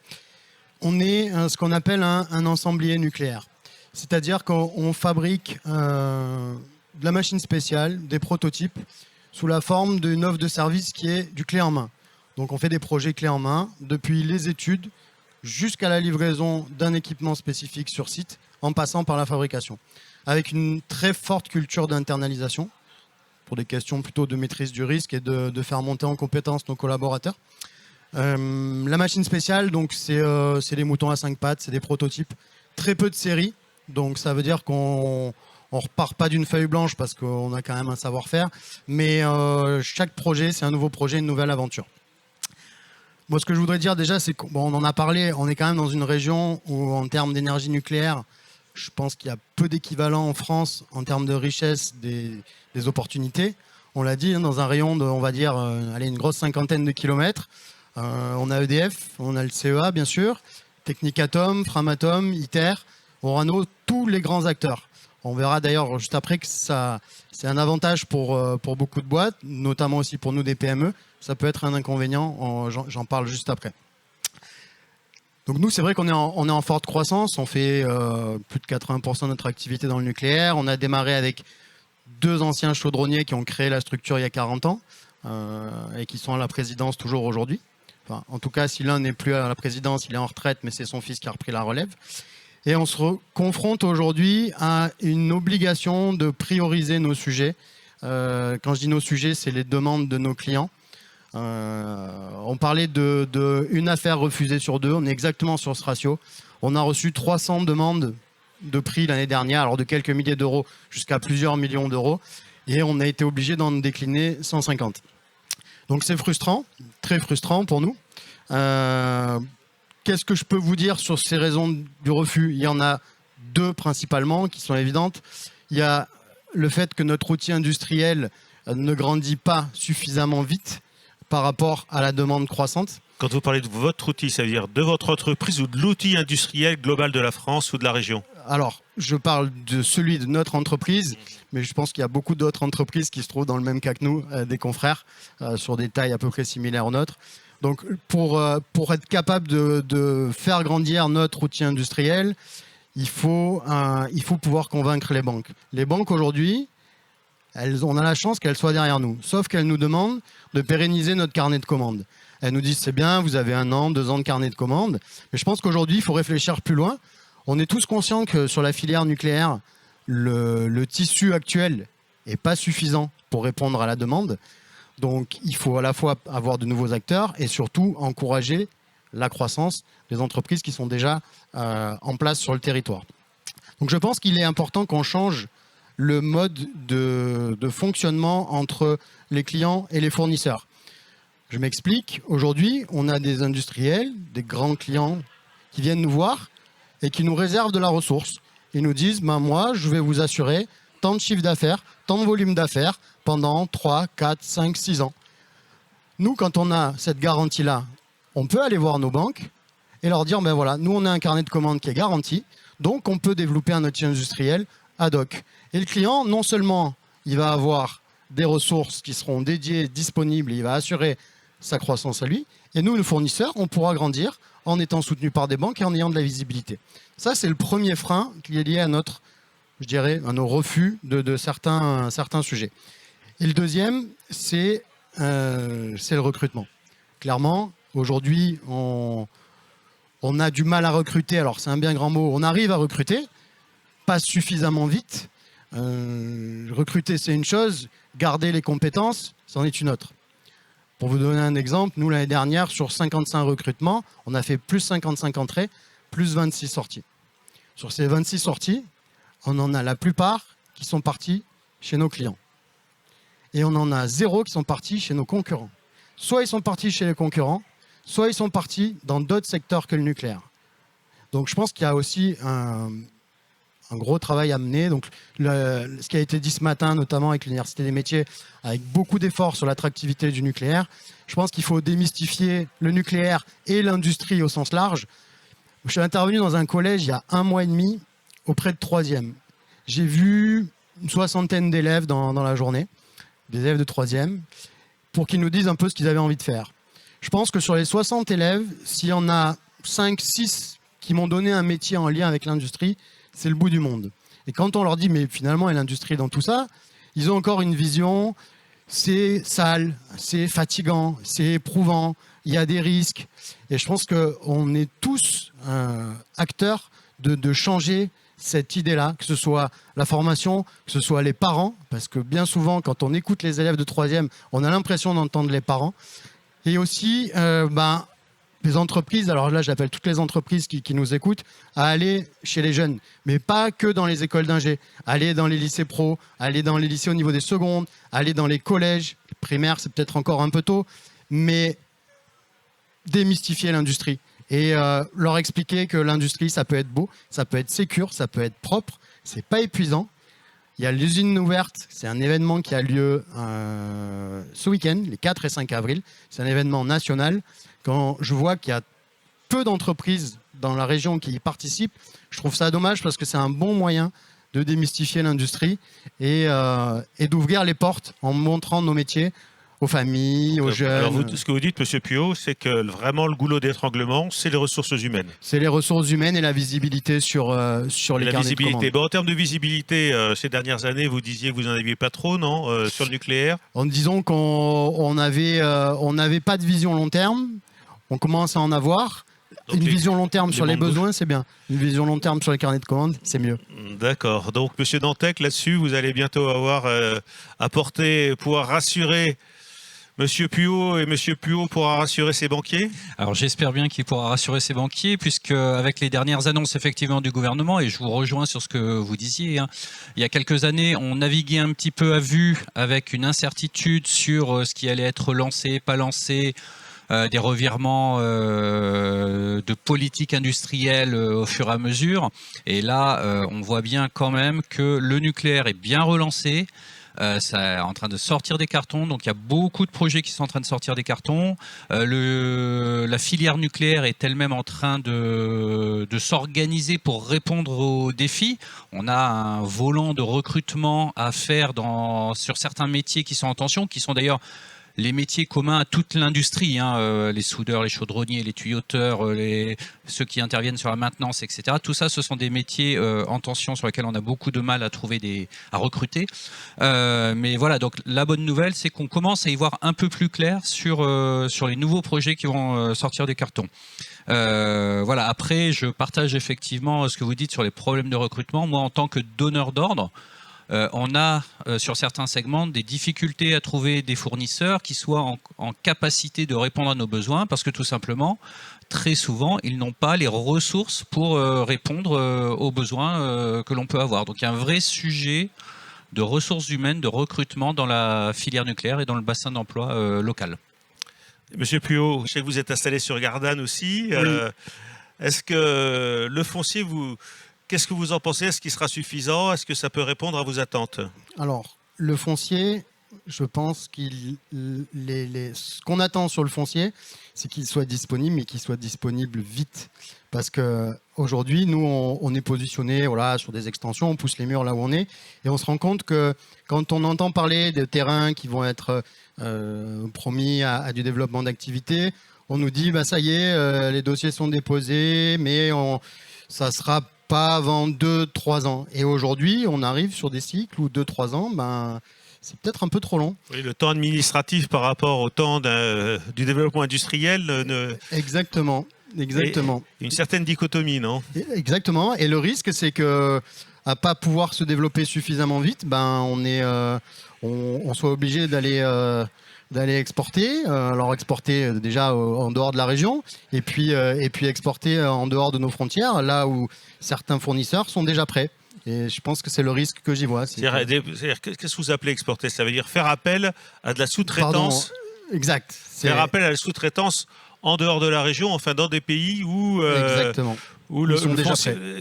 On est ce qu'on appelle un ensemblier nucléaire. C'est-à-dire qu'on fabrique de la machine spéciale, des prototypes, sous la forme d'une offre de service qui est du clé en main. Donc on fait des projets clés en main, depuis les études jusqu'à la livraison d'un équipement spécifique sur site, en passant par la fabrication. Avec une très forte culture d'internalisation, pour des questions plutôt de maîtrise du risque et de faire monter en compétence nos collaborateurs. La machine spéciale, donc c'est des moutons à 5 pattes, c'est des prototypes, très peu de séries, donc ça veut dire qu'on ne repart pas d'une feuille blanche parce qu'on a quand même un savoir-faire, mais chaque projet, c'est un nouveau projet, une nouvelle aventure. Moi, ce que je voudrais dire déjà, c'est qu'on en a parlé, on est quand même dans une région où, en termes d'énergie nucléaire, je pense qu'il y a peu d'équivalent en France en termes de richesse des opportunités. On l'a dit, dans un rayon de, on va dire, une grosse cinquantaine de kilomètres. On a EDF, on a le CEA, bien sûr, Technicatom, Framatome, ITER, Orano, tous les grands acteurs. On verra d'ailleurs juste après que c'est un avantage pour beaucoup de boîtes, notamment aussi pour nous des PME. Ça peut être un inconvénient, j'en parle juste après. Donc nous, c'est vrai qu'on est en forte croissance. On fait plus de 80% de notre activité dans le nucléaire. On a démarré avec 2 anciens chaudronniers qui ont créé la structure il y a 40 ans et qui sont à la présidence toujours aujourd'hui. Enfin, en tout cas, si l'un n'est plus à la présidence, il est en retraite, mais c'est son fils qui a repris la relève. Et on se confronte aujourd'hui à une obligation de prioriser nos sujets. Quand je dis nos sujets, c'est les demandes de nos clients. On parlait de une affaire refusée sur 2. On est exactement sur ce ratio. On a reçu 300 demandes de prix l'année dernière, alors de quelques milliers d'euros jusqu'à plusieurs millions d'euros. Et on a été obligé d'en décliner 150. Donc c'est frustrant, très frustrant pour nous. qu'est-ce que je peux vous dire sur ces raisons du refus? Il y en a deux principalement qui sont évidentes. Il y a le fait que notre outil industriel ne grandit pas suffisamment vite par rapport à la demande croissante. Quand vous parlez de votre outil, ça veut dire de votre entreprise ou de l'outil industriel global de la France ou de la région? Alors, je parle de celui de notre entreprise, mais je pense qu'il y a beaucoup d'autres entreprises qui se trouvent dans le même cas que nous, des confrères, sur des tailles à peu près similaires aux nôtres. Donc, pour être capable de faire grandir notre outil industriel, il faut pouvoir convaincre les banques. Les banques, aujourd'hui, on a la chance qu'elles soient derrière nous, sauf qu'elles nous demandent de pérenniser notre carnet de commandes. Elles nous disent, c'est bien, vous avez 1 an, 2 ans de carnet de commandes, mais je pense qu'aujourd'hui, il faut réfléchir plus loin. On est tous conscients que sur la filière nucléaire, le tissu actuel n'est pas suffisant pour répondre à la demande. Donc, il faut à la fois avoir de nouveaux acteurs et surtout encourager la croissance des entreprises qui sont déjà en place sur le territoire. Donc, je pense qu'il est important qu'on change le mode de fonctionnement entre les clients et les fournisseurs. Je m'explique. Aujourd'hui, on a des industriels, des grands clients qui viennent nous voir et qui nous réservent de la ressource. Ils nous disent, moi, je vais vous assurer tant de chiffre d'affaires, tant de volume d'affaires pendant 3, 4, 5, 6 ans. Nous, quand on a cette garantie-là, on peut aller voir nos banques et leur dire, voilà, nous, on a un carnet de commandes qui est garanti, donc on peut développer un outil industriel ad hoc. Et le client, non seulement il va avoir des ressources qui seront dédiées, disponibles, il va assurer sa croissance à lui, et nous, le fournisseur, on pourra grandir en étant soutenu par des banques et en ayant de la visibilité. Ça, c'est le premier frein qui est lié à à nos refus de certains sujets. Et le deuxième, c'est le recrutement. Clairement, aujourd'hui, on a du mal à recruter. Alors, c'est un bien grand mot. On arrive à recruter, pas suffisamment vite. Recruter, c'est une chose. Garder les compétences, c'en est une autre. Pour vous donner un exemple, nous, l'année dernière, sur 55 recrutements, on a fait plus 55 entrées, plus 26 sorties. Sur ces 26 sorties, on en a la plupart qui sont partis chez nos clients. Et on en a 0 qui sont partis chez nos concurrents. Soit ils sont partis chez les concurrents, soit ils sont partis dans d'autres secteurs que le nucléaire. Donc je pense qu'il y a aussi un gros travail à mener. Donc, ce qui a été dit ce matin, notamment avec l'Université des métiers, avec beaucoup d'efforts sur l'attractivité du nucléaire, je pense qu'il faut démystifier le nucléaire et l'industrie au sens large. Je suis intervenu dans un collège il y a 1 mois et demi auprès de 3e. J'ai vu une 60aine d'élèves dans la journée, des élèves de 3e, pour qu'ils nous disent un peu ce qu'ils avaient envie de faire. Je pense que sur les 60 élèves, s'il y en a 5, 6 qui m'ont donné un métier en lien avec l'industrie, c'est le bout du monde. Et quand on leur dit, mais finalement, et l'industrie dans tout ça, ils ont encore une vision, c'est sale, c'est fatigant, c'est éprouvant, il y a des risques. Et je pense qu'on est tous acteurs de changer cette idée-là, que ce soit la formation, que ce soit les parents, parce que bien souvent, quand on écoute les élèves de 3e, on a l'impression d'entendre les parents. Et aussi, les entreprises, alors là j'appelle toutes les entreprises qui nous écoutent, à aller chez les jeunes, mais pas que dans les écoles d'ingé, aller dans les lycées pro, aller dans les lycées au niveau des secondes, aller dans les collèges, les primaires c'est peut-être encore un peu tôt, mais démystifier l'industrie et leur expliquer que l'industrie ça peut être beau, ça peut être sécure, ça peut être propre, c'est pas épuisant. Il y a l'usine ouverte, c'est un événement qui a lieu ce week-end, les 4 et 5 avril, c'est un événement national. Quand je vois qu'il y a peu d'entreprises dans la région qui y participent, je trouve ça dommage parce que c'est un bon moyen de démystifier l'industrie et d'ouvrir les portes en montrant nos métiers aux familles, aux jeunes. Alors ce que vous dites, M. Puot, c'est que vraiment le goulot d'étranglement, c'est les ressources humaines. C'est les ressources humaines et la visibilité sur les carnets de commandes. En termes de visibilité, ces dernières années, vous disiez que vous n'en aviez pas trop, non, sur le nucléaire? En disant qu'on n'avait pas de vision long terme, on commence à en avoir. Une vision long terme sur les besoins, c'est bien. Une vision long terme sur les carnets de commandes, c'est mieux. D'accord. Donc, M. Dantec, là-dessus, vous allez bientôt avoir pouvoir rassurer M. Puot, et M. Puot pourra rassurer ses banquiers? Alors j'espère bien qu'il pourra rassurer ses banquiers, puisque avec les dernières annonces effectivement du gouvernement, et je vous rejoins sur ce que vous disiez, il y a quelques années, on naviguait un petit peu à vue avec une incertitude sur ce qui allait être lancé, pas lancé, des revirements de politique industrielle au fur et à mesure. Et là, on voit bien quand même que le nucléaire est bien relancé. Ça est en train de sortir des cartons, donc il y a beaucoup de projets qui sont en train de sortir des cartons. La filière nucléaire est elle-même en train de s'organiser pour répondre aux défis. On a un volant de recrutement à faire sur certains métiers qui sont en tension, qui sont d'ailleurs les métiers communs à toute l'industrie, les soudeurs, les chaudronniers, les tuyauteurs, ceux qui interviennent sur la maintenance, etc. Tout ça, ce sont des métiers en tension sur lesquels on a beaucoup de mal à recruter. Mais voilà, donc la bonne nouvelle, c'est qu'on commence à y voir un peu plus clair sur les nouveaux projets qui vont sortir des cartons. Voilà. Après, je partage effectivement ce que vous dites sur les problèmes de recrutement. Moi, en tant que donneur d'ordre, on a sur certains segments des difficultés à trouver des fournisseurs qui soient en capacité de répondre à nos besoins parce que tout simplement, très souvent, ils n'ont pas les ressources pour répondre aux besoins que l'on peut avoir. Donc il y a un vrai sujet de ressources humaines, de recrutement dans la filière nucléaire et dans le bassin d'emploi local. Monsieur Puot, je sais que vous êtes installé sur Gardanne aussi. Oui. Est-ce que le foncier, qu'est-ce que vous en pensez? Est-ce qu'il sera suffisant? Est-ce que ça peut répondre à vos attentes? Alors, le foncier, je pense ce qu'on attend sur le foncier, c'est qu'il soit disponible, mais qu'il soit disponible vite. Parce qu'aujourd'hui, nous, on est positionné sur des extensions, on pousse les murs là où on est, et on se rend compte que quand on entend parler de terrains qui vont être promis à du développement d'activités, on nous dit, ça y est, les dossiers sont déposés, mais ça sera pas avant 2-3 ans. Et aujourd'hui, on arrive sur des cycles où 2-3 ans, c'est peut-être un peu trop long. Oui, le temps administratif par rapport au temps du développement industriel. Exactement. Une certaine dichotomie, non? Exactement. Et le risque, c'est que à pas pouvoir se développer suffisamment vite, on soit obligé d'aller exporter. Alors exporter déjà en dehors de la région, et puis exporter en dehors de nos frontières, là où certains fournisseurs sont déjà prêts. Et je pense que c'est le risque que j'y vois. C'est-à-dire, qu'est-ce que vous appelez exporter? Ça veut dire faire appel à de la sous-traitance. Pardon. Exact. Faire appel à la sous-traitance en dehors de la région, enfin dans des pays où Exactement.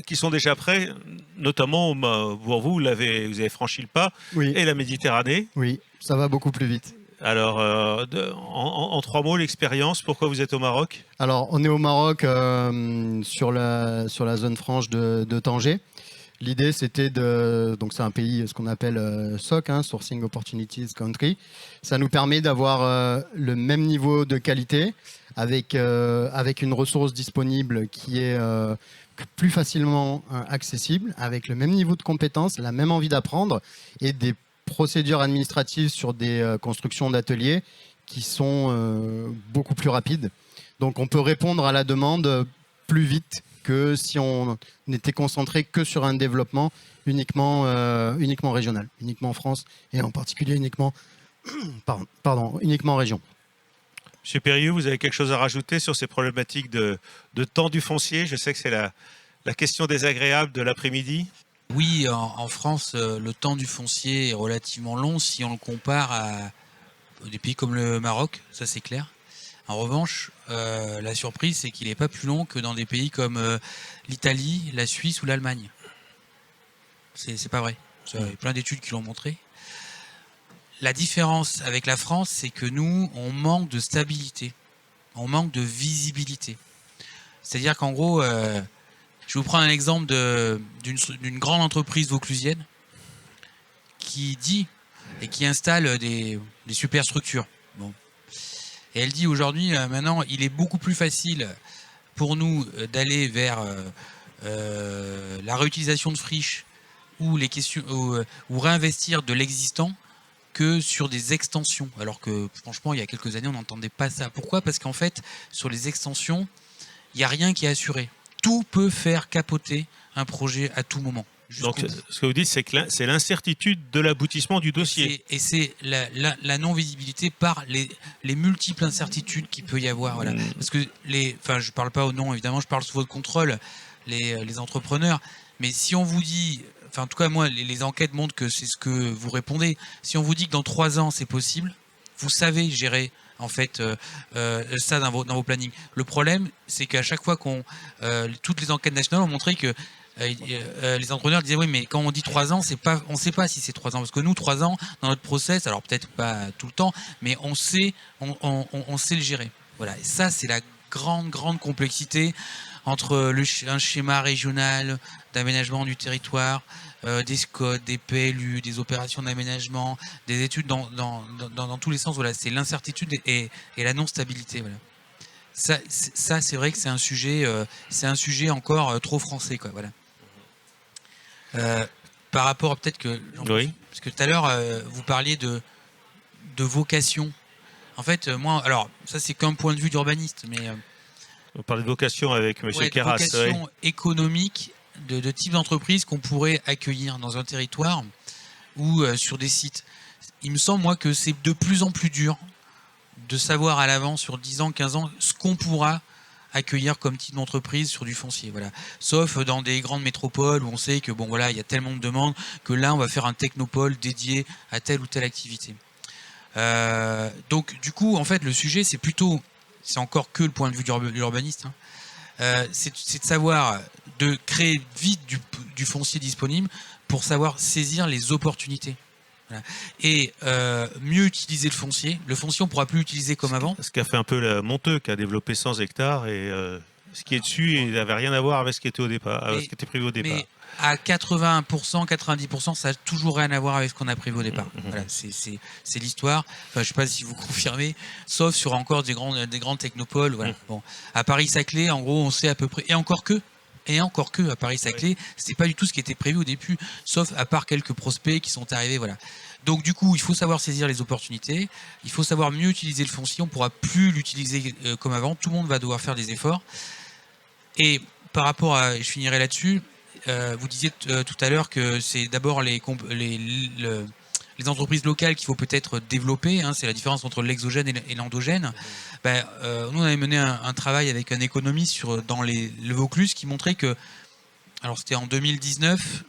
Qui sont déjà prêts, notamment pour vous avez franchi le pas, Oui. et la Méditerranée. Oui, ça va beaucoup plus vite. Alors, en 3 mots, l'expérience, pourquoi vous êtes au Maroc? Alors, on est au Maroc sur la zone franche de Tanger. L'idée, c'était donc c'est un pays, ce qu'on appelle SOC, Sourcing Opportunities Country. Ça nous permet d'avoir le même niveau de qualité avec une ressource disponible qui est plus facilement accessible, avec le même niveau de compétence, la même envie d'apprendre et des procédures administratives sur des constructions d'ateliers qui sont beaucoup plus rapides. Donc on peut répondre à la demande plus vite que si on n'était concentré que sur un développement uniquement régional, uniquement en France et en particulier uniquement en région. Monsieur Périeux, vous avez quelque chose à rajouter sur ces problématiques de temps du foncier? Je sais que c'est la question désagréable de l'après-midi. Oui, en France, le temps du foncier est relativement long si on le compare à des pays comme le Maroc, ça c'est clair. En revanche, la surprise, c'est qu'il n'est pas plus long que dans des pays comme l'Italie, la Suisse ou l'Allemagne. C'est pas vrai. Il y a plein d'études qui l'ont montré. La différence avec la France, c'est que nous, on manque de stabilité. On manque de visibilité. C'est-à-dire qu'en gros, je vous prends un exemple d'une grande entreprise vauclusienne qui dit et qui installe des superstructures. Bon. Et elle dit aujourd'hui, maintenant, il est beaucoup plus facile pour nous d'aller vers la réutilisation de friches ou réinvestir de l'existant que sur des extensions. Alors que franchement, il y a quelques années, on n'entendait pas ça. Pourquoi? Parce qu'en fait, sur les extensions, il n'y a rien qui est assuré. Tout peut faire capoter un projet à tout moment. Donc, ce que vous dites, c'est que c'est l'incertitude de l'aboutissement du dossier. Et c'est la non-visibilité par les multiples incertitudes qu'il peut y avoir. Voilà. Parce que je ne parle pas au nom, évidemment, je parle sous votre contrôle, les entrepreneurs. Mais si on vous dit, en tout cas, moi, les enquêtes montrent que c'est ce que vous répondez. Si on vous dit que dans 3 ans, c'est possible, vous savez gérer en fait ça dans vos plannings. Le problème, c'est qu'à chaque fois toutes les enquêtes nationales ont montré que les entrepreneurs disaient oui, mais quand on dit 3 ans, on ne sait pas si c'est 3 ans, parce que nous 3 ans dans notre process, alors peut-être pas tout le temps, mais on sait le gérer. Voilà, et ça c'est la grande complexité entre un schéma régional d'aménagement du territoire, des SCOT, des PLU, des opérations d'aménagement, des études dans tous les sens. Voilà, c'est l'incertitude et la non-stabilité. Voilà. Ça c'est vrai que c'est un sujet encore trop français, quoi. Voilà. Par rapport peut-être que, Oui. parce que tout à l'heure vous parliez de vocation. En fait, moi, alors ça c'est qu'un point de vue d'urbaniste, mais On parlait de vocation avec M. Keras. de vocation économique, de type d'entreprise qu'on pourrait accueillir dans un territoire ou sur des sites. Il me semble, moi, que c'est de plus en plus dur de savoir à l'avance, sur 10 ans, 15 ans, ce qu'on pourra accueillir comme type d'entreprise sur du foncier. Voilà. Sauf dans des grandes métropoles où on sait que bon, voilà, il y a tellement de demandes que là, on va faire un technopole dédié à telle ou telle activité. Donc, du coup, en fait, le sujet, c'est encore que le point de vue de l'urbaniste, hein. C'est de savoir, de créer vite du foncier disponible pour savoir saisir les opportunités. Voilà. Et mieux utiliser le foncier. Le foncier, on ne pourra plus l'utiliser comme avant. Ce qu'a fait un peu la Monteux, qui a développé 100 hectares et ce qui est dessus, il n'avait rien à voir avec ce qui était au départ, ce qui était prévu au départ. Mais à 80%, 90%, ça n'a toujours rien à voir avec ce qu'on a prévu au départ. Voilà, c'est l'histoire. Enfin, je ne sais pas si vous confirmez, sauf sur encore des grands technopoles. Voilà. Bon. À Paris-Saclay, en gros, on sait à peu près. Et encore que à Paris-Saclay, c'était pas du tout ce qui était prévu au début, sauf à part quelques prospects qui sont arrivés. Voilà. Donc du coup, il faut savoir saisir les opportunités. Il faut savoir mieux utiliser le foncier. On ne pourra plus l'utiliser comme avant. Tout le monde va devoir faire des efforts. Et par rapport à, je finirai là-dessus. Vous disiez tout à l'heure que c'est d'abord les entreprises locales qu'il faut peut-être développer. Hein, c'est la différence entre l'exogène et l'endogène. Nous, on avait mené un travail avec un économiste dans le Vaucluse qui montrait que, alors c'était en 2019,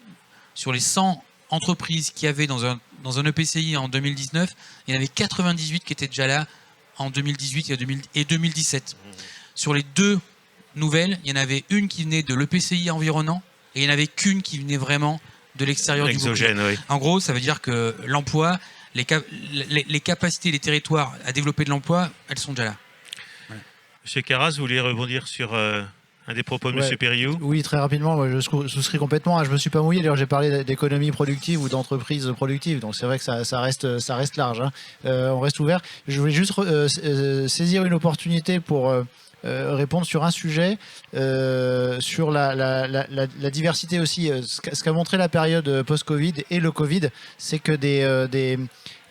sur les 100 entreprises qu'il y avait dans un EPCI en 2019, il y en avait 98 qui étaient déjà là en 2018 et 2017. Sur les 2 nouvelles, il y en avait une qui venait de l'EPCI environnant, et il n'y en avait qu'une qui venait vraiment de l'extérieur du Exogène, oui. En gros, ça veut dire que l'emploi, les capacités des territoires à développer de l'emploi, elles sont déjà là. Voilà. Monsieur Keras, vous voulez rebondir sur un des propos de M. Perriou ? Oui, très rapidement, moi, je souscris complètement. Je ne me suis pas mouillé, d'ailleurs j'ai parlé d'économie productive ou d'entreprise productive, donc c'est vrai que ça reste large. Hein. On reste ouvert. Je voulais juste saisir une opportunité pour... répondre sur un sujet, sur la diversité aussi. Ce qu'a montré la période post-Covid et le Covid, c'est que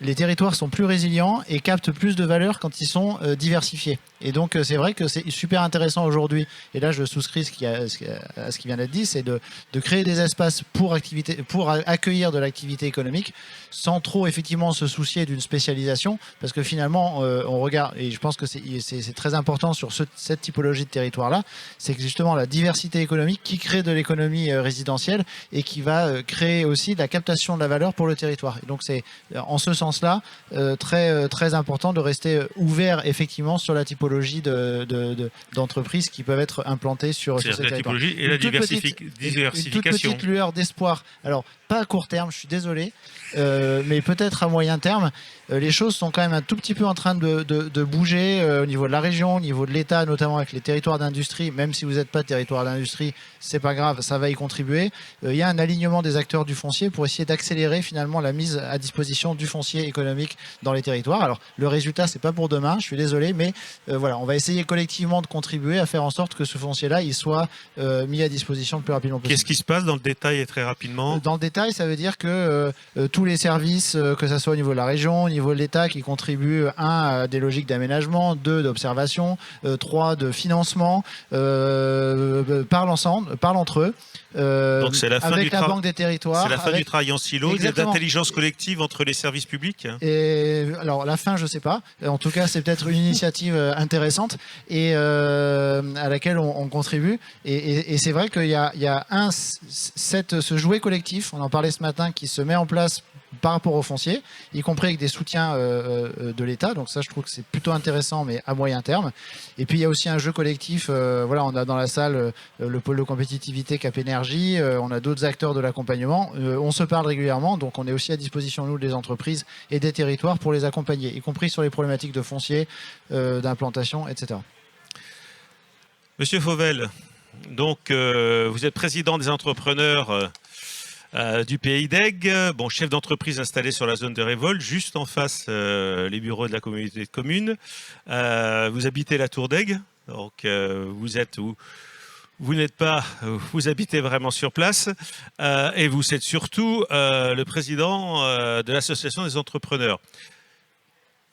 les territoires sont plus résilients et captent plus de valeur quand ils sont diversifiés. Et donc c'est vrai que c'est super intéressant aujourd'hui, et là je souscris à ce qui vient d'être dit, c'est de créer des espaces pour accueillir de l'activité économique sans trop effectivement se soucier d'une spécialisation, parce que finalement on regarde, et je pense que c'est très important sur cette typologie de territoire-là, c'est que justement la diversité économique qui crée de l'économie résidentielle et qui va créer aussi de la captation de la valeur pour le territoire. Et donc c'est en ce sens-là très important de rester ouvert effectivement sur la typologie d'entreprises qui peuvent être implantées sur ces territoires. Typologie et la diversification. Une toute petite lueur d'espoir. Alors, pas à court terme, je suis désolé, mais peut-être à moyen terme. Les choses sont quand même un tout petit peu en train de bouger au niveau de la région, au niveau de l'État, notamment avec les territoires d'industrie. Même si vous n'êtes pas territoire d'industrie, c'est pas grave, ça va y contribuer. Il y a un alignement des acteurs du foncier pour essayer d'accélérer finalement la mise à disposition du foncier économique dans les territoires. Alors, le résultat, c'est pas pour demain, je suis désolé, mais voilà, on va essayer collectivement de contribuer à faire en sorte que ce foncier-là, il soit mis à disposition le plus rapidement possible. Qu'est-ce qui se passe dans le détail et très rapidement ? Dans le détail, ça veut dire que tous les services, que ce soit au niveau de la région, au niveau de l'État, qui contribuent, 1, à des logiques d'aménagement, 2, d'observation, 3, de financement, parlent entre eux. Donc c'est la fin avec la Banque des territoires. C'est la fin du travail en silo, d'intelligence collective entre les services publics. Et alors la fin, je sais pas. En tout cas, c'est peut-être une initiative intéressante et à laquelle on contribue. Et c'est vrai qu'il y a ce jouet collectif. On en parlait ce matin, qui se met en place par rapport au foncier, y compris avec des soutiens de l'État. Donc ça, je trouve que c'est plutôt intéressant, mais à moyen terme. Et puis il y a aussi un jeu collectif. Voilà, on a dans la salle le pôle de compétitivité Cap Énergie. On a d'autres acteurs de l'accompagnement. On se parle régulièrement, donc on est aussi à disposition nous des entreprises et des territoires pour les accompagner, y compris sur les problématiques de foncier, d'implantation, etc. Monsieur Fauvel, donc vous êtes président des entrepreneurs du Pays d'Aigues, bon, chef d'entreprise installé sur la zone de révolte, juste en face les bureaux de la communauté de communes. Vous habitez la Tour d'Aigues, donc vous n'êtes pas, vous habitez vraiment sur place, et vous êtes surtout le président de l'association des entrepreneurs.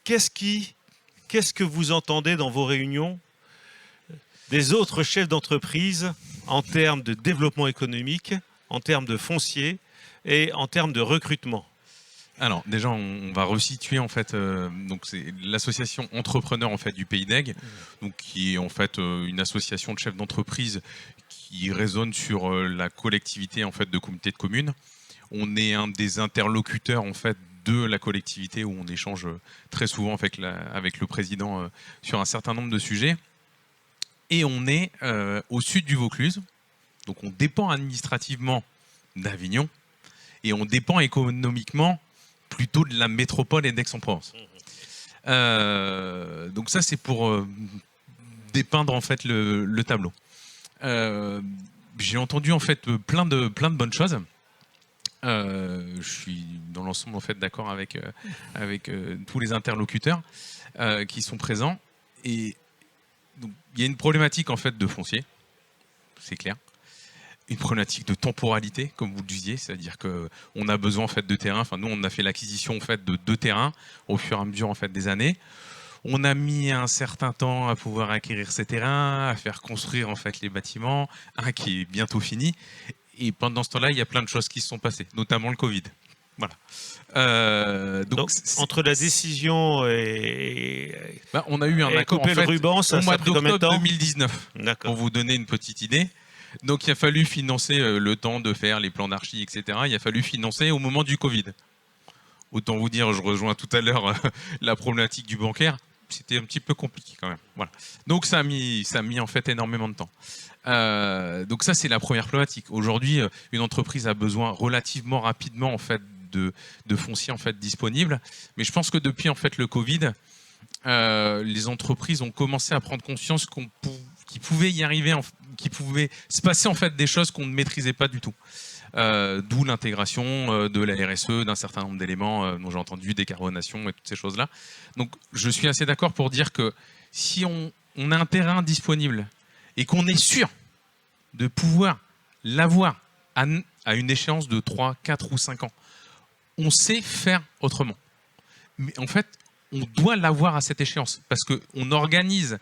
Qu'est-ce que vous entendez dans vos réunions des autres chefs d'entreprise en termes de développement économique, en termes de foncier et en termes de recrutement? Alors déjà, on va resituer en fait. Donc c'est l'association entrepreneur en fait du Pays d'Aigues, donc qui est en fait une association de chefs d'entreprise qui résonne sur la collectivité en fait de communautés de communes. On est un des interlocuteurs en fait de la collectivité où on échange très souvent avec le président sur un certain nombre de sujets. Et on est au sud du Vaucluse. Donc on dépend administrativement d'Avignon et on dépend économiquement plutôt de la métropole et d'Aix-en-Provence. Donc ça c'est pour dépeindre en fait le tableau. J'ai entendu en fait plein de bonnes choses. Je suis dans l'ensemble en fait d'accord avec tous les interlocuteurs qui sont présents. Et donc il y a une problématique en fait de foncier, c'est clair. Une problématique de temporalité, comme vous le disiez, c'est-à-dire qu'on a besoin en fait de terrain. Enfin, nous, on a fait l'acquisition en fait de 2 terrains au fur et à mesure en fait des années. On a mis un certain temps à pouvoir acquérir ces terrains, à faire construire en fait les bâtiments, un qui est bientôt fini. Et pendant ce temps-là, il y a plein de choses qui se sont passées, notamment le Covid. Voilà. Donc entre la décision et on a eu un accord en fait, le ruban, au mois d'octobre 2019. 2019. Pour vous donner une petite idée. Donc il a fallu financer le temps de faire les plans d'archi, etc. Il a fallu financer au moment du Covid. Autant vous dire, je rejoins tout à l'heure la problématique du bancaire. C'était un petit peu compliqué quand même. Voilà. Donc ça a mis en fait énormément de temps. Donc ça c'est la première problématique. Aujourd'hui, une entreprise a besoin relativement rapidement en fait de foncier en fait disponible. Mais je pense que depuis en fait le Covid, les entreprises ont commencé à prendre conscience qu'il pouvait y arriver, qu'il pouvait se passer en fait des choses qu'on ne maîtrisait pas du tout. D'où l'intégration de la RSE, d'un certain nombre d'éléments dont j'ai entendu, décarbonation et toutes ces choses-là. Donc je suis assez d'accord pour dire que si on a un terrain disponible et qu'on est sûr de pouvoir l'avoir à une échéance de 3, 4 ou 5 ans, on sait faire autrement. Mais en fait, on doit l'avoir à cette échéance parce qu'on organise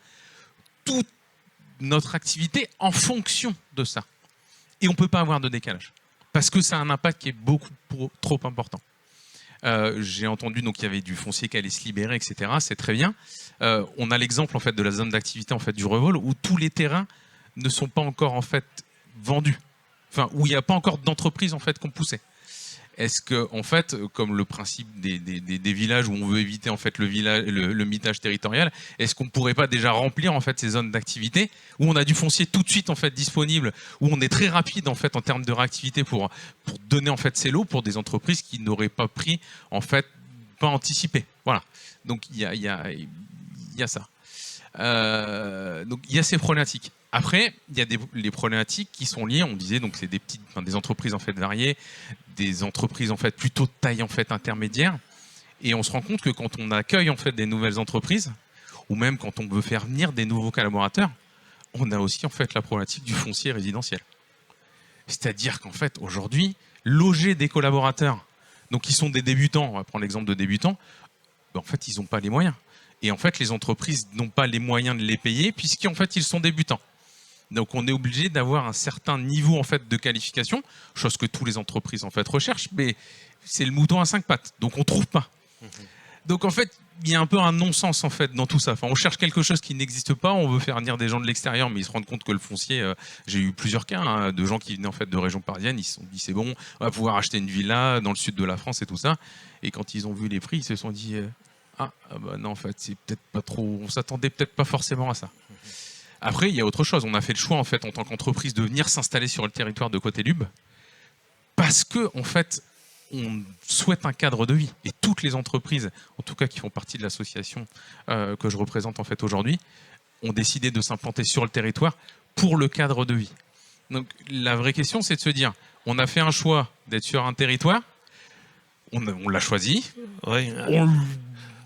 toute notre activité en fonction de ça. Et on ne peut pas avoir de décalage parce que ça a un impact qui est beaucoup trop important. J'ai entendu qu'il y avait du foncier qui allait se libérer, etc. C'est très bien. On a l'exemple en fait, de la zone d'activité en fait, du Revol où tous les terrains ne sont pas encore en fait, vendus. Enfin, où il n'y a pas encore d'entreprise en fait, qu'on poussait. Est-ce que, en fait, comme le principe des villages où on veut éviter en fait le mitage territorial, est-ce qu'on ne pourrait pas déjà remplir en fait ces zones d'activité où on a du foncier tout de suite en fait disponible, où on est très rapide en fait en termes de réactivité pour donner en fait ces lots pour des entreprises qui n'auraient pas pris en fait pas anticipé. Voilà. Donc il y a ça. Donc il y a ces problématiques. Après, il y a les problématiques qui sont liées. On disait donc c'est des entreprises en fait variées, des entreprises en fait plutôt de taille en fait intermédiaire. Et on se rend compte que quand on accueille en fait des nouvelles entreprises, ou même quand on veut faire venir des nouveaux collaborateurs, on a aussi en fait la problématique du foncier résidentiel. C'est-à-dire qu'en fait aujourd'hui, loger des collaborateurs, donc qui sont des débutants, on va prendre l'exemple de débutants, en fait ils n'ont pas les moyens. Et en fait les entreprises n'ont pas les moyens de les payer puisqu'en fait ils sont débutants. Donc on est obligé d'avoir un certain niveau en fait de qualification, chose que toutes les entreprises en fait recherchent, mais c'est le mouton à 5 pattes, donc on trouve pas. Donc en fait il y a un peu un non-sens en fait dans tout ça. Enfin, on cherche quelque chose qui n'existe pas, on veut faire venir des gens de l'extérieur, mais ils se rendent compte que le foncier, j'ai eu plusieurs cas hein, de gens qui venaient en fait de régions parisiennes, ils se sont dit c'est bon, on va pouvoir acheter une villa dans le sud de la France et tout ça. Et quand ils ont vu les prix, ils se sont dit bah non en fait c'est peut-être pas trop, on s'attendait peut-être pas forcément à ça. Après il y a autre chose, on a fait le choix en fait en tant qu'entreprise de venir s'installer sur le territoire de Côté-Lube parce que en fait on souhaite un cadre de vie. Et toutes les entreprises, en tout cas qui font partie de l'association que je représente en fait aujourd'hui, ont décidé de s'implanter sur le territoire pour le cadre de vie. Donc la vraie question, c'est de se dire, on a fait un choix d'être sur un territoire, on l'a choisi. Oui.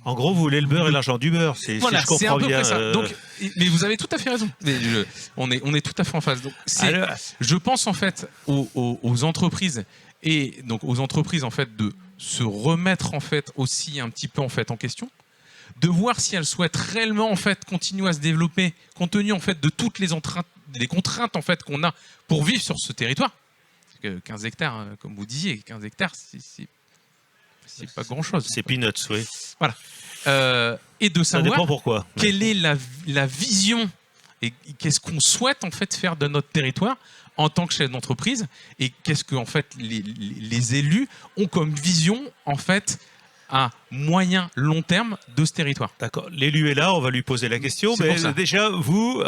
En gros, vous voulez le beurre et l'argent du beurre. Voilà, si je c'est comprends à peu bien. près ça. Donc, mais vous avez tout à fait raison. Mais on est tout à fait en phase. Donc, je pense en fait aux entreprises et donc aux entreprises en fait de se remettre en fait aussi un petit peu en fait en question, de voir si elles souhaitent réellement en fait continuer à se développer compte tenu en fait de toutes les contraintes en fait qu'on a pour vivre sur ce territoire. Parce que 15 hectares, comme vous disiez, 15 hectares, c'est pas grand chose. C'est peanuts, oui. Voilà. Et de Ça dépend savoir pourquoi. quelle est la vision et qu'est-ce qu'on souhaite en fait faire de notre territoire en tant que chef d'entreprise et qu'est-ce que en fait les élus ont comme vision en fait à moyen long terme de ce territoire. D'accord. L'élu est là, on va lui poser la question. C'est Mais pour ça. déjà, vous,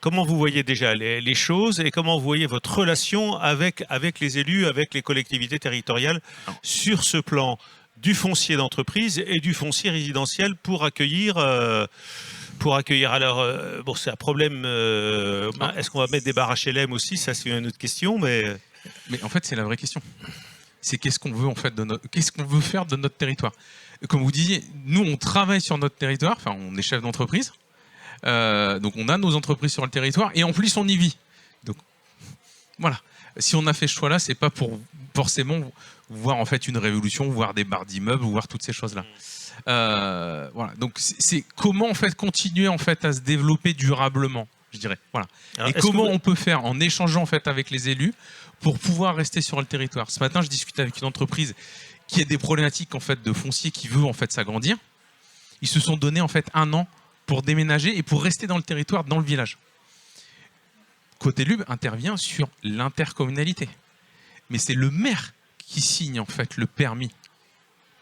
comment vous voyez déjà les choses et comment vous voyez votre relation avec les élus, avec les collectivités territoriales sur ce plan du foncier d'entreprise et du foncier résidentiel pour accueillir. Alors, bon, c'est un problème. Est-ce qu'on va mettre des barres HLM aussi? Ça, c'est une autre question, mais. Mais en fait, c'est la vraie question. C'est qu'est-ce qu'on veut en fait qu'est-ce qu'on veut faire de notre territoire. Comme vous disiez, nous on travaille sur notre territoire. Enfin, on est chef d'entreprise, donc on a nos entreprises sur le territoire et en plus on y vit. Donc voilà. Si on a fait ce choix-là, c'est pas pour forcément voir en fait une révolution, voir des barres d'immeubles, voir toutes ces choses-là. Voilà. Donc c'est comment en fait continuer en fait à se développer durablement, je dirais. Voilà. Alors, et comment on peut faire en échangeant en fait avec les élus pour pouvoir rester sur le territoire. Ce matin, je discutais avec une entreprise qui a des problématiques en fait de foncier qui veut en fait s'agrandir. Ils se sont donné en fait 1 an pour déménager et pour rester dans le territoire, dans le village. Côté-Lube intervient sur l'intercommunalité, mais c'est le maire qui signe en fait le permis.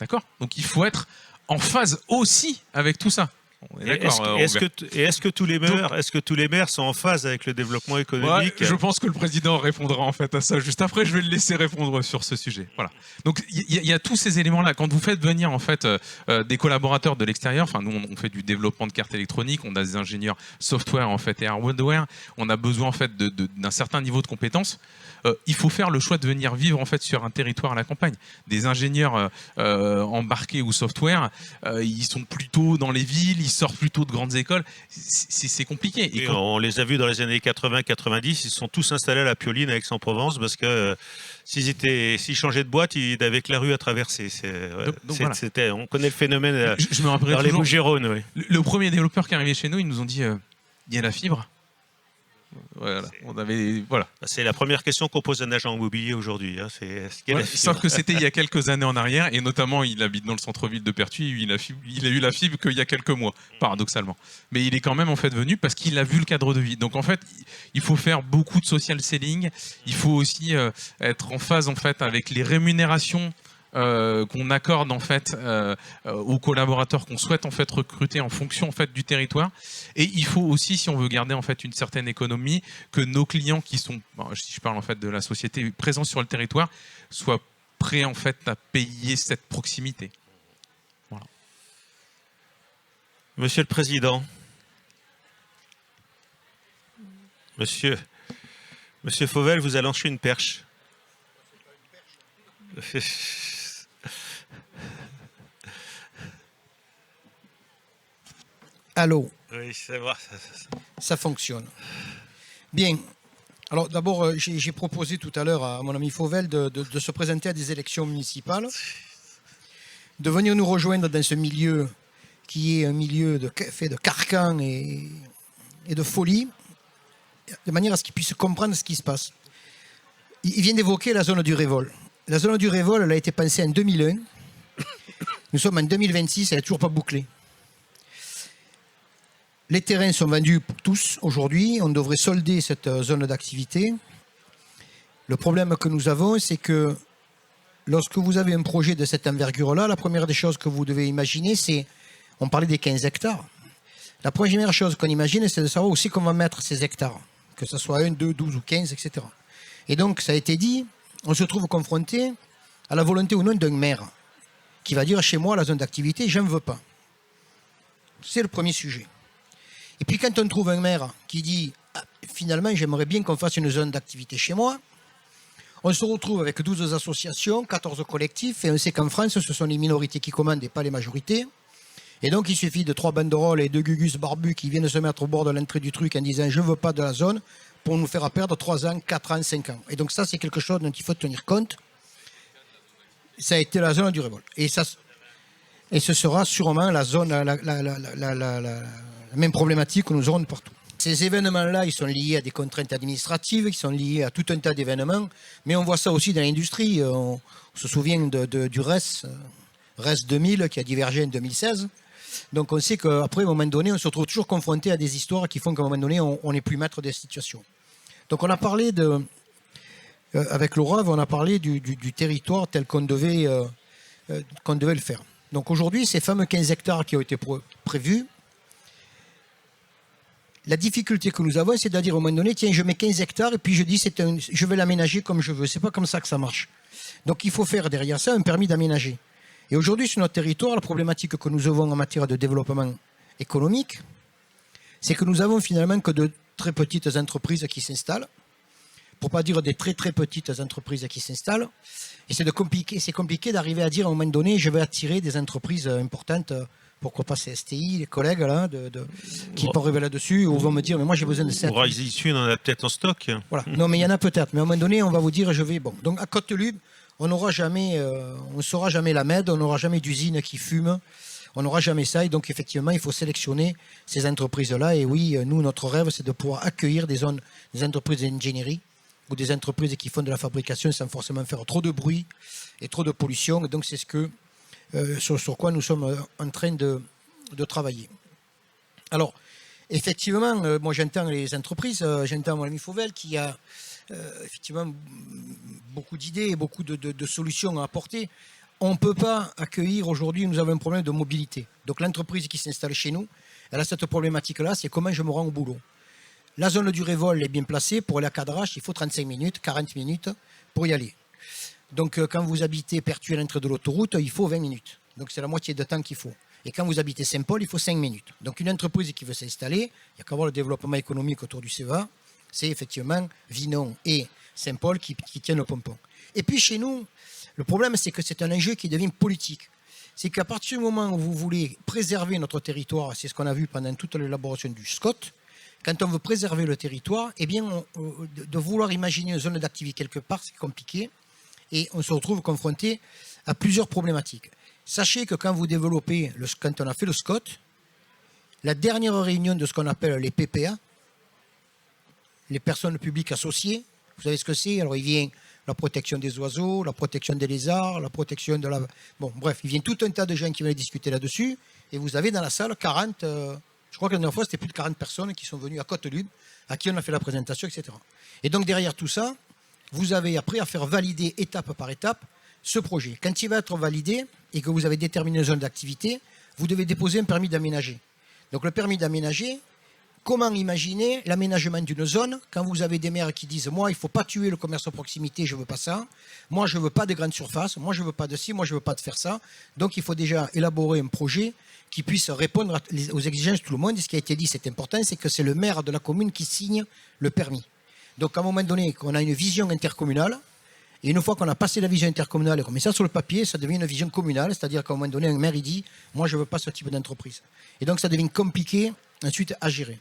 D'accord ? Donc il faut être en phase aussi avec tout ça. On est d'accord, Est-ce que tous les maires sont en phase avec le développement économique? Je pense que le président répondra en fait à ça juste après. Je vais le laisser répondre sur ce sujet. Voilà. Donc il y a tous ces éléments-là. Quand vous faites venir en fait des collaborateurs de l'extérieur, enfin nous on fait du développement de cartes électroniques, on a des ingénieurs software en fait et hardware. On a besoin en fait d'un certain niveau de compétences. Il faut faire le choix de venir vivre en fait sur un territoire à la campagne. Des ingénieurs embarqués ou software, ils sont plutôt dans les villes, ils sortent plutôt de grandes écoles. C'est compliqué. Et on les a vus dans les années 80-90, ils se sont tous installés à la Pioline à Aix-en-Provence parce que s'ils changeaient de boîte, ils n'avaient que la rue à traverser. Voilà. On connaît le phénomène je me rappelle dans les Bouches-du-Rhône. Oui. Le premier développeur qui est arrivé chez nous, ils nous ont dit il y a la fibre. Voilà. C'est la première question qu'on pose à un agent immobilier aujourd'hui. Hein. Sauf que c'était il y a quelques années en arrière, et notamment il habite dans le centre-ville de Pertuis, il a eu la fibre qu'il y a quelques mois, paradoxalement. Mais il est quand même en fait venu parce qu'il a vu le cadre de vie. Donc en fait, il faut faire beaucoup de social selling, il faut aussi être en phase en fait avec les rémunérations qu'on accorde en fait aux collaborateurs qu'on souhaite en fait recruter en fonction en fait du territoire. Et il faut aussi, si on veut garder en fait une certaine économie, que nos clients qui sont, si je parle en fait de la société présente sur le territoire, soient prêts en fait à payer cette proximité. Voilà. Monsieur le Président, Monsieur Fauvel vous a lancé une perche. Allô. Oui, c'est vrai. Ça fonctionne. Bien. Alors d'abord, j'ai proposé tout à l'heure à mon ami Fauvel de se présenter à des élections municipales, de venir nous rejoindre dans ce milieu qui est un milieu fait de carcans et de folie, de manière à ce qu'il puisse comprendre ce qui se passe. Il vient d'évoquer la zone du Révol. La zone du Révol, elle a été pensée en 2001. Nous sommes en 2026, elle n'est toujours pas bouclée. Les terrains sont vendus pour tous aujourd'hui. On devrait solder cette zone d'activité. Le problème que nous avons, c'est que lorsque vous avez un projet de cette envergure-là, la première des choses que vous devez imaginer, c'est, on parlait des 15 hectares. La première chose qu'on imagine, c'est de savoir aussi qu'on va mettre ces hectares, que ce soit 1, 2, 12 ou 15, etc. Et donc, ça a été dit, on se trouve confronté à la volonté ou non d'un maire qui va dire, chez moi, la zone d'activité, je ne veux pas. C'est le premier sujet. Et puis quand on trouve un maire qui dit ah, finalement j'aimerais bien qu'on fasse une zone d'activité chez moi, on se retrouve avec 12 associations, 14 collectifs, et on sait qu'en France ce sont les minorités qui commandent et pas les majorités. Et donc il suffit de 3 banderoles et 2 gugus barbus qui viennent se mettre au bord de l'entrée du truc en disant je ne veux pas de la zone pour nous faire perdre 3 ans, 4 ans, 5 ans. Et donc ça c'est quelque chose dont il faut tenir compte. Ça a été la zone du révolte. Et ce sera sûrement la zone, la même problématique que nous aurons de partout. Ces événements-là, ils sont liés à des contraintes administratives, ils sont liés à tout un tas d'événements, mais on voit ça aussi dans l'industrie. On se souvient du RES 2000 qui a divergé en 2016. Donc on sait qu'après, à un moment donné, on se retrouve toujours confronté à des histoires qui font qu'à un moment donné, on n'est plus maître des situations. Donc on a parlé avec Laura, on a parlé du territoire tel qu'on devait le faire. Donc aujourd'hui, ces fameux 15 hectares qui ont été prévus, la difficulté que nous avons, c'est de dire au moment donné, tiens, je mets 15 hectares et puis je dis, je vais l'aménager comme je veux. C'est pas comme ça que ça marche. Donc il faut faire derrière ça un permis d'aménager. Et aujourd'hui, sur notre territoire, la problématique que nous avons en matière de développement économique, c'est que nous avons finalement que de très petites entreprises qui s'installent, pour pas dire des très très petites entreprises qui s'installent. Et c'est compliqué d'arriver à dire à un moment donné, je vais attirer des entreprises importantes. Pourquoi pas CSTI, les collègues là, qui peuvent arriver là-dessus, ou vont me dire, mais moi j'ai besoin de 7. Rising Sun, on en a peut-être en stock. Voilà. Non, mais il y en a peut-être. Mais à un moment donné, on va vous dire, je vais. Bon. Donc à Côte-Lube, on n'aura jamais, on ne saura jamais la MED, on n'aura jamais d'usine qui fume, on n'aura jamais ça. Et donc effectivement, il faut sélectionner ces entreprises-là. Et oui, nous, notre rêve, c'est de pouvoir accueillir des entreprises d'ingénierie ou des entreprises qui font de la fabrication sans forcément faire trop de bruit et trop de pollution. Et donc c'est ce que sur quoi nous sommes en train de travailler. Alors, effectivement, moi j'entends les entreprises, j'entends mon ami Fauvel qui a effectivement beaucoup d'idées et beaucoup de solutions à apporter. On ne peut pas accueillir aujourd'hui, nous avons un problème de mobilité. Donc l'entreprise qui s'installe chez nous, elle a cette problématique-là, c'est comment je me rends au boulot. La zone du Révolte est bien placée. Pour aller à Cadarache, il faut 35 minutes, 40 minutes pour y aller. Donc quand vous habitez Pertuis à l'entrée de l'autoroute, il faut 20 minutes. Donc c'est la moitié de temps qu'il faut. Et quand vous habitez Saint-Paul, il faut 5 minutes. Donc une entreprise qui veut s'installer, il n'y a qu'à voir le développement économique autour du CEA, c'est effectivement Vinon et Saint-Paul qui tiennent le pompon. Et puis chez nous, le problème c'est que c'est un enjeu qui devient politique. C'est qu'à partir du moment où vous voulez préserver notre territoire, c'est ce qu'on a vu pendant toute l'élaboration du SCOT, quand on veut préserver le territoire, eh bien, de vouloir imaginer une zone d'activité quelque part, c'est compliqué. Et on se retrouve confronté à plusieurs problématiques. Sachez que quand vous développez, quand on a fait le SCOT, la dernière réunion de ce qu'on appelle les PPA, les personnes publiques associées, vous savez ce que c'est? Alors il vient la protection des oiseaux, la protection des lézards, la protection de la... Bon, bref, il vient tout un tas de gens qui viennent discuter là-dessus, et vous avez dans la salle 40... je crois que la dernière fois, c'était plus de 40 personnes qui sont venues à Côte-Lube, à qui on a fait la présentation, etc. Et donc derrière tout ça, vous avez après à faire valider étape par étape ce projet. Quand il va être validé et que vous avez déterminé une zone d'activité, vous devez déposer un permis d'aménager. Donc le permis d'aménager, comment imaginer l'aménagement d'une zone quand vous avez des maires qui disent « Moi, il ne faut pas tuer le commerce à proximité, je ne veux pas ça. Moi, je ne veux pas de grandes surfaces. Moi, je ne veux pas de ci. Moi, je ne veux pas de faire ça. » Donc il faut déjà élaborer un projet qui puisse répondre aux exigences de tout le monde. Et ce qui a été dit, c'est important, c'est que c'est le maire de la commune qui signe le permis. Donc à un moment donné, qu'on a une vision intercommunale, et une fois qu'on a passé la vision intercommunale et qu'on met ça sur le papier, ça devient une vision communale, c'est-à-dire qu'à un moment donné, un maire, il dit « Moi, je ne veux pas ce type d'entreprise ». Et donc ça devient compliqué ensuite à gérer.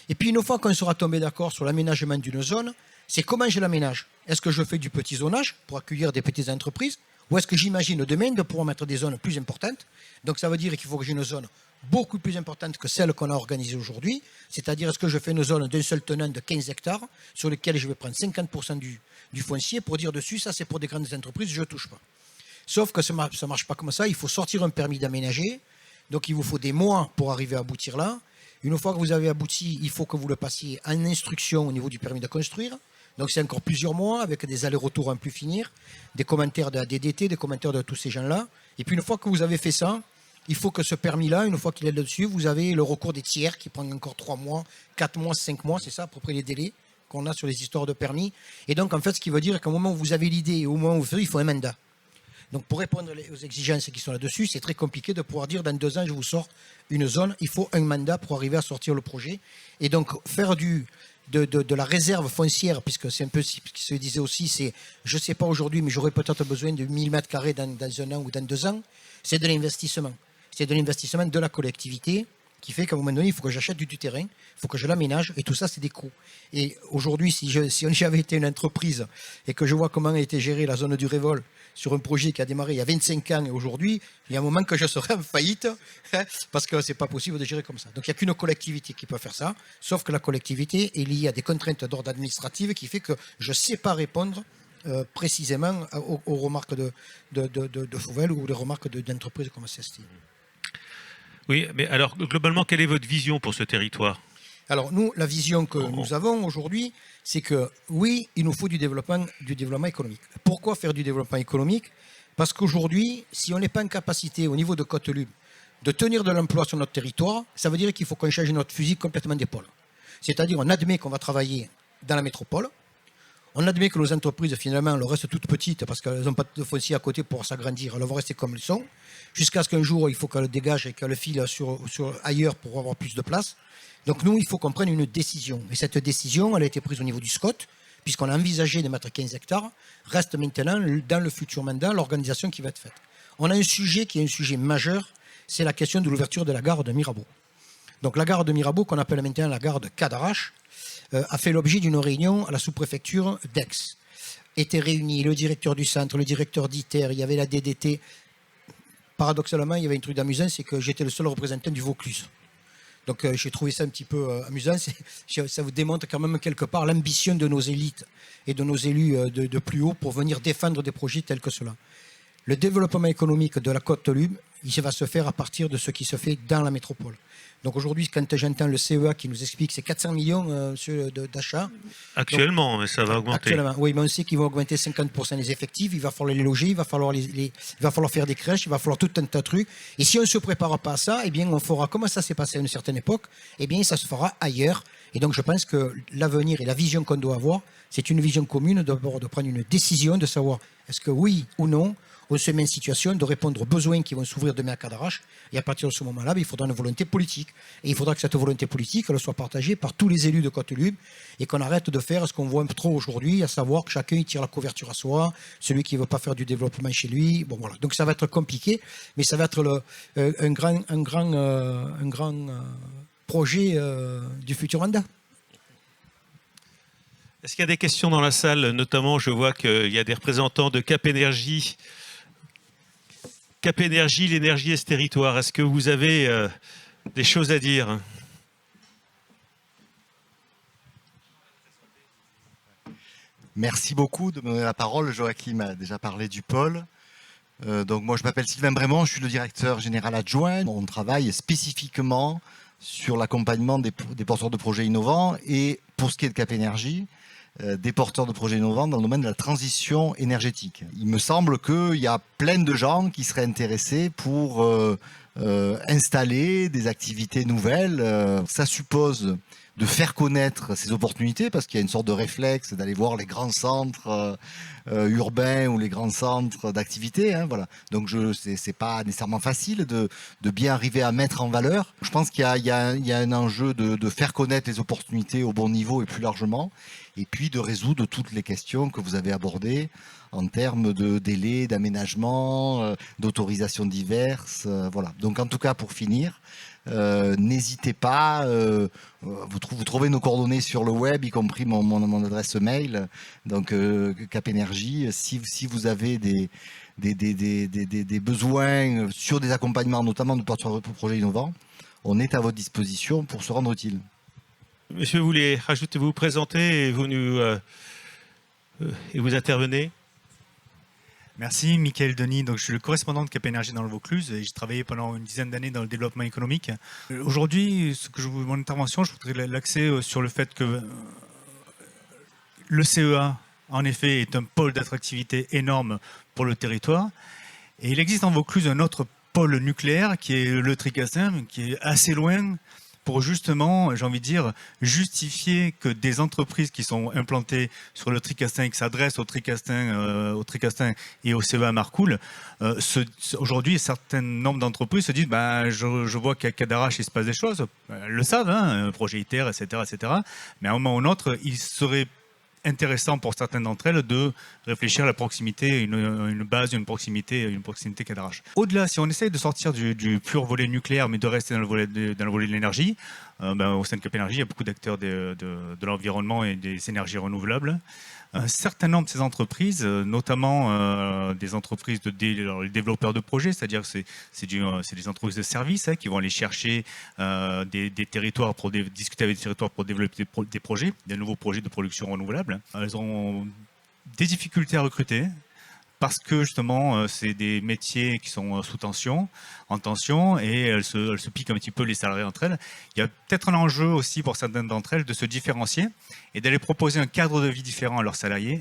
Et puis une fois qu'on sera tombé d'accord sur l'aménagement d'une zone, c'est comment je l'aménage. Est-ce que je fais du petit zonage pour accueillir des petites entreprises, ou est-ce que j'imagine demain de pouvoir mettre des zones plus importantes? Donc ça veut dire qu'il faut que j'ai une zone beaucoup plus importante que celle qu'on a organisée aujourd'hui. C'est-à-dire, est-ce que je fais une zone d'un seul tenant de 15 hectares sur lesquels je vais prendre 50% du foncier pour dire dessus, ça c'est pour des grandes entreprises, je ne touche pas. Sauf que ça ne marche pas comme ça. Il faut sortir un permis d'aménager. Donc il vous faut des mois pour arriver à aboutir là. Une fois que vous avez abouti, il faut que vous le passiez en instruction au niveau du permis de construire. Donc c'est encore plusieurs mois avec des allers-retours à ne plus finir, des commentaires de la DDT, des commentaires de tous ces gens-là. Et puis une fois que vous avez fait ça, il faut que ce permis-là, une fois qu'il est là-dessus, vous avez le recours des tiers qui prend encore 3 mois, 4 mois, 5 mois, c'est ça à peu près les délais qu'on a sur les histoires de permis. Et donc en fait, ce qui veut dire qu'au moment où vous avez l'idée et au moment où vous faites, il faut un mandat. Donc pour répondre aux exigences qui sont là-dessus, c'est très compliqué de pouvoir dire dans 2 ans, je vous sors une zone. Il faut un mandat pour arriver à sortir le projet. Et donc faire de la réserve foncière, puisque c'est un peu ce qui se disait aussi, c'est je ne sais pas aujourd'hui, mais j'aurais peut-être besoin de 1000 mètres carrés dans 1 an ou dans 2 ans, c'est de l'investissement. C'est de l'investissement de la collectivité qui fait qu'à un moment donné, il faut que j'achète du terrain, il faut que je l'aménage, et tout ça, c'est des coûts. Et aujourd'hui, si j'avais été une entreprise et que je vois comment a été gérée la zone du Révol sur un projet qui a démarré il y a 25 ans et aujourd'hui, il y a un moment que je serais en faillite, parce que c'est pas possible de gérer comme ça. Donc il n'y a qu'une collectivité qui peut faire ça, sauf que la collectivité est liée à des contraintes d'ordre administratif qui fait que je ne sais pas répondre précisément aux remarques de Fauvel ou les remarques d'entreprises comme CST. Oui, mais alors globalement, quelle est votre vision pour ce territoire? Alors nous, la vision que nous avons aujourd'hui, c'est que oui, il nous faut du développement économique. Pourquoi faire du développement économique? Parce qu'aujourd'hui, si on n'est pas en capacité au niveau de Côte-Lube de tenir de l'emploi sur notre territoire, ça veut dire qu'il faut qu'on change notre fusil complètement d'épaule. C'est-à-dire on admet qu'on va travailler dans la métropole, on admet que nos entreprises, finalement, elles restent toutes petites parce qu'elles n'ont pas de foncier à côté pour s'agrandir. Elles vont rester comme elles sont, jusqu'à ce qu'un jour, il faut qu'elles dégagent et qu'elles filent ailleurs pour avoir plus de place. Donc nous, il faut qu'on prenne une décision. Et cette décision, elle a été prise au niveau du SCOT, puisqu'on a envisagé de mettre 15 hectares. Reste maintenant, dans le futur mandat, l'organisation qui va être faite. On a un sujet qui est un sujet majeur, c'est la question de l'ouverture de la gare de Mirabeau. Donc la gare de Mirabeau, qu'on appelle maintenant la gare de Cadarache, a fait l'objet d'une réunion à la sous-préfecture d'Aix. Étaient réunis le directeur du centre, le directeur d'ITER, il y avait la DDT. Paradoxalement, il y avait un truc d'amusant, c'est que j'étais le seul représentant du Vaucluse. Donc j'ai trouvé ça un petit peu amusant. Ça vous démontre quand même quelque part l'ambition de nos élites et de nos élus de plus haut pour venir défendre des projets tels que cela. Le développement économique de la Côte-Lube, il va se faire à partir de ce qui se fait dans la métropole. Donc aujourd'hui, quand j'entends le CEA qui nous explique que c'est 400 millions d'achats. Actuellement, mais ça va augmenter. Actuellement, oui, mais on sait qu'ils vont augmenter 50% les effectifs, il va falloir les loger, il va falloir faire des crèches, il va falloir tout un tas de trucs. Et si on ne se prépare pas à ça, eh bien on fera, comme ça s'est passé à une certaine époque, eh bien ça se fera ailleurs. Et donc je pense que l'avenir et la vision qu'on doit avoir, c'est une vision commune d'abord de prendre une décision, de savoir est-ce que oui ou non, on se met en situation de répondre aux besoins qui vont s'ouvrir demain à Cadarache. Et à partir de ce moment-là, il faudra une volonté politique. Et il faudra que cette volonté politique elle soit partagée par tous les élus de Côte-Lube et qu'on arrête de faire ce qu'on voit un peu trop aujourd'hui, à savoir que chacun il tire la couverture à soi, celui qui ne veut pas faire du développement chez lui. Bon, voilà. Donc ça va être compliqué, mais ça va être un grand projet du futur mandat. Est-ce qu'il y a des questions dans la salle? Notamment, je vois qu'il y a des représentants de Cap Énergie. Cap Énergie, l'énergie et ce territoire. Est-ce que vous avez des choses à dire? Merci beaucoup de me donner la parole. Joachim a déjà parlé du pôle. Donc moi, je m'appelle Sylvain Brémond, je suis le directeur général adjoint. On travaille spécifiquement sur l'accompagnement des porteurs de projets innovants et pour ce qui est de Cap Énergie, des porteurs de projets innovants dans le domaine de la transition énergétique. Il me semble qu'il y a plein de gens qui seraient intéressés pour installer des activités nouvelles. Ça suppose de faire connaître ces opportunités parce qu'il y a une sorte de réflexe d'aller voir les grands centres urbains ou les grands centres d'activité. Hein, voilà. Donc c'est pas nécessairement facile de bien arriver à mettre en valeur. Je pense qu'il y a un enjeu de faire connaître les opportunités au bon niveau et plus largement, et puis de résoudre toutes les questions que vous avez abordées en termes de délai, d'aménagement, d'autorisation diverses. Voilà. Donc en tout cas, pour finir, n'hésitez pas, vous trouvez nos coordonnées sur le web, y compris mon adresse mail, donc Cap Énergie. Si vous avez des besoins sur des accompagnements, notamment de porteurs de projets innovants, on est à votre disposition pour se rendre utile. Monsieur, vous voulez rajouter, vous présenter et vous intervenez? Merci, Michael Denis. Donc, je suis le correspondant de Cap Énergie dans le Vaucluse et j'ai travaillé pendant une dizaine d'années dans le développement économique. Aujourd'hui, mon intervention, je voudrais l'axer sur le fait que le CEA, en effet, est un pôle d'attractivité énorme pour le territoire. Et il existe en Vaucluse un autre pôle nucléaire qui est le Tricastin, qui est assez loin pour justement, j'ai envie de dire, justifier que des entreprises qui sont implantées sur le Tricastin et qui s'adressent au Tricastin et au CEA Marcoule, aujourd'hui, un certain nombre d'entreprises se disent je vois qu'à Cadarache, il se passe des choses. Elles le savent, un projet ITER, etc., etc. Mais à un moment ou un autre, il serait intéressant pour certaines d'entre elles de réfléchir à la proximité, une base, une proximité Cadarache. Au-delà, si on essaye de sortir du pur volet nucléaire, mais de rester dans le volet de l'énergie, au sein de Cap Énergie, il y a beaucoup d'acteurs de l'environnement et des énergies renouvelables. Un certain nombre de ces entreprises, notamment des entreprises les développeurs de projets, c'est-à-dire que c'est des entreprises de services qui vont aller chercher des territoires pour discuter avec des territoires pour développer des projets, des nouveaux projets de production renouvelable. Elles ont des difficultés à recruter parce que justement c'est des métiers qui sont en tension, et elles se piquent un petit peu les salariés entre elles. Il y a peut-être un enjeu aussi pour certaines d'entre elles de se différencier et d'aller proposer un cadre de vie différent à leurs salariés,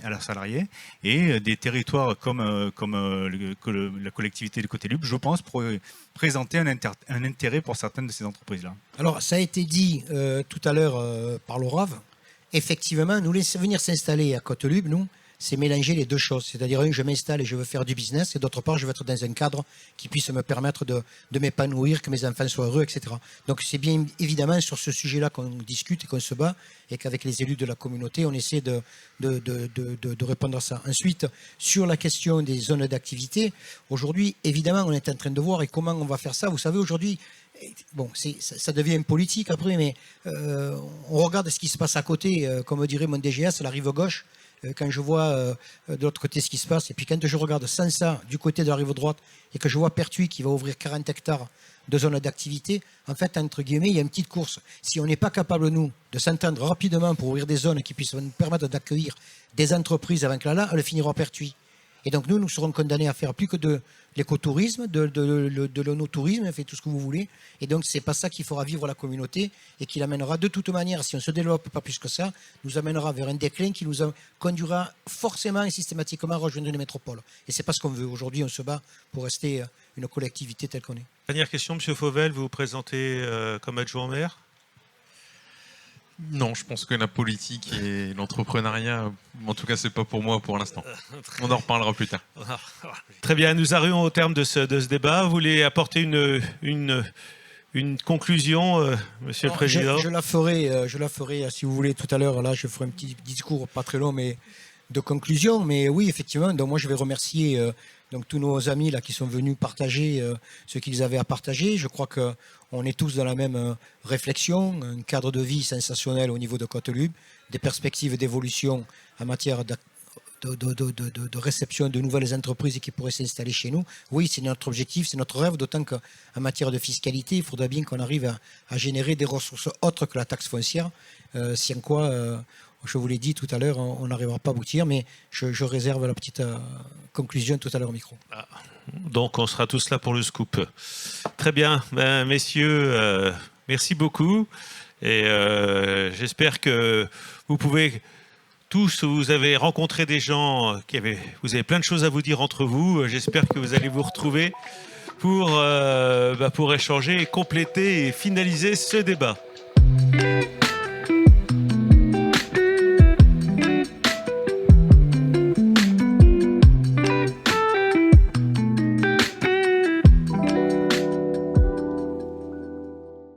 et des territoires comme la collectivité de Côte-Lup, je pense, pour présenter un intérêt pour certaines de ces entreprises-là. Alors, ça a été dit tout à l'heure par l'ORAV. Effectivement, nous laisser venir s'installer à Côte-Lup, nous, c'est mélanger les deux choses. C'est-à-dire, je m'installe et je veux faire du business, et d'autre part, je veux être dans un cadre qui puisse me permettre de m'épanouir, que mes enfants soient heureux, etc. Donc, c'est bien évidemment sur ce sujet-là qu'on discute et qu'on se bat, et qu'avec les élus de la communauté, on essaie de répondre à ça. Ensuite, sur la question des zones d'activité, aujourd'hui, évidemment, on est en train de voir et comment on va faire ça. Vous savez, aujourd'hui, bon, ça devient politique après, mais on regarde ce qui se passe à côté, comme dirait mon DGS, la rive gauche. Quand je vois de l'autre côté ce qui se passe, et puis quand je regarde Sansa du côté de la rive droite, et que je vois Pertuis qui va ouvrir 40 hectares de zones d'activité, en fait, entre guillemets, il y a une petite course. Si on n'est pas capable, nous, de s'entendre rapidement pour ouvrir des zones qui puissent nous permettre d'accueillir des entreprises avec là, elles finiront à Pertuis. Et donc nous serons condamnés à faire plus que de l'écotourisme, de l'onotourisme, fait tout ce que vous voulez. Et donc c'est pas ça qui fera vivre la communauté, et qui l'amènera de toute manière, si on se développe pas plus que ça, nous amènera vers un déclin qui nous conduira forcément et systématiquement à rejoindre une métropole. Et c'est pas ce qu'on veut. Aujourd'hui, on se bat pour rester une collectivité telle qu'on est. Dernière question, M. Fauvel, vous vous présentez comme adjoint au maire ? Non, je pense que la politique et l'entrepreneuriat, en tout cas, c'est pas pour moi pour l'instant. On en reparlera plus tard. Très bien, nous arrivons au terme de ce débat. Vous voulez apporter une conclusion, Monsieur le Président ? Je la ferai, si vous voulez, tout à l'heure. Là, je ferai un petit discours pas très long, mais de conclusion. Mais oui, effectivement, donc moi, je vais remercier donc tous nos amis là qui sont venus partager ce qu'ils avaient à partager. Je crois qu'on est tous dans la même réflexion, un cadre de vie sensationnel au niveau de Côte-Lup, des perspectives d'évolution en matière de réception de nouvelles entreprises qui pourraient s'installer chez nous. Oui, c'est notre objectif, c'est notre rêve, d'autant qu'en matière de fiscalité, il faudra bien qu'on arrive à générer des ressources autres que la taxe foncière, sans quoi, je vous l'ai dit tout à l'heure, on n'arrivera pas à aboutir, mais je réserve la petite conclusion tout à l'heure au micro. Donc on sera tous là pour le scoop. Très bien, messieurs, merci beaucoup, et j'espère que vous pouvez... Tous, vous avez rencontré des gens vous avez plein de choses à vous dire entre vous. J'espère que vous allez vous retrouver pour échanger, compléter et finaliser ce débat.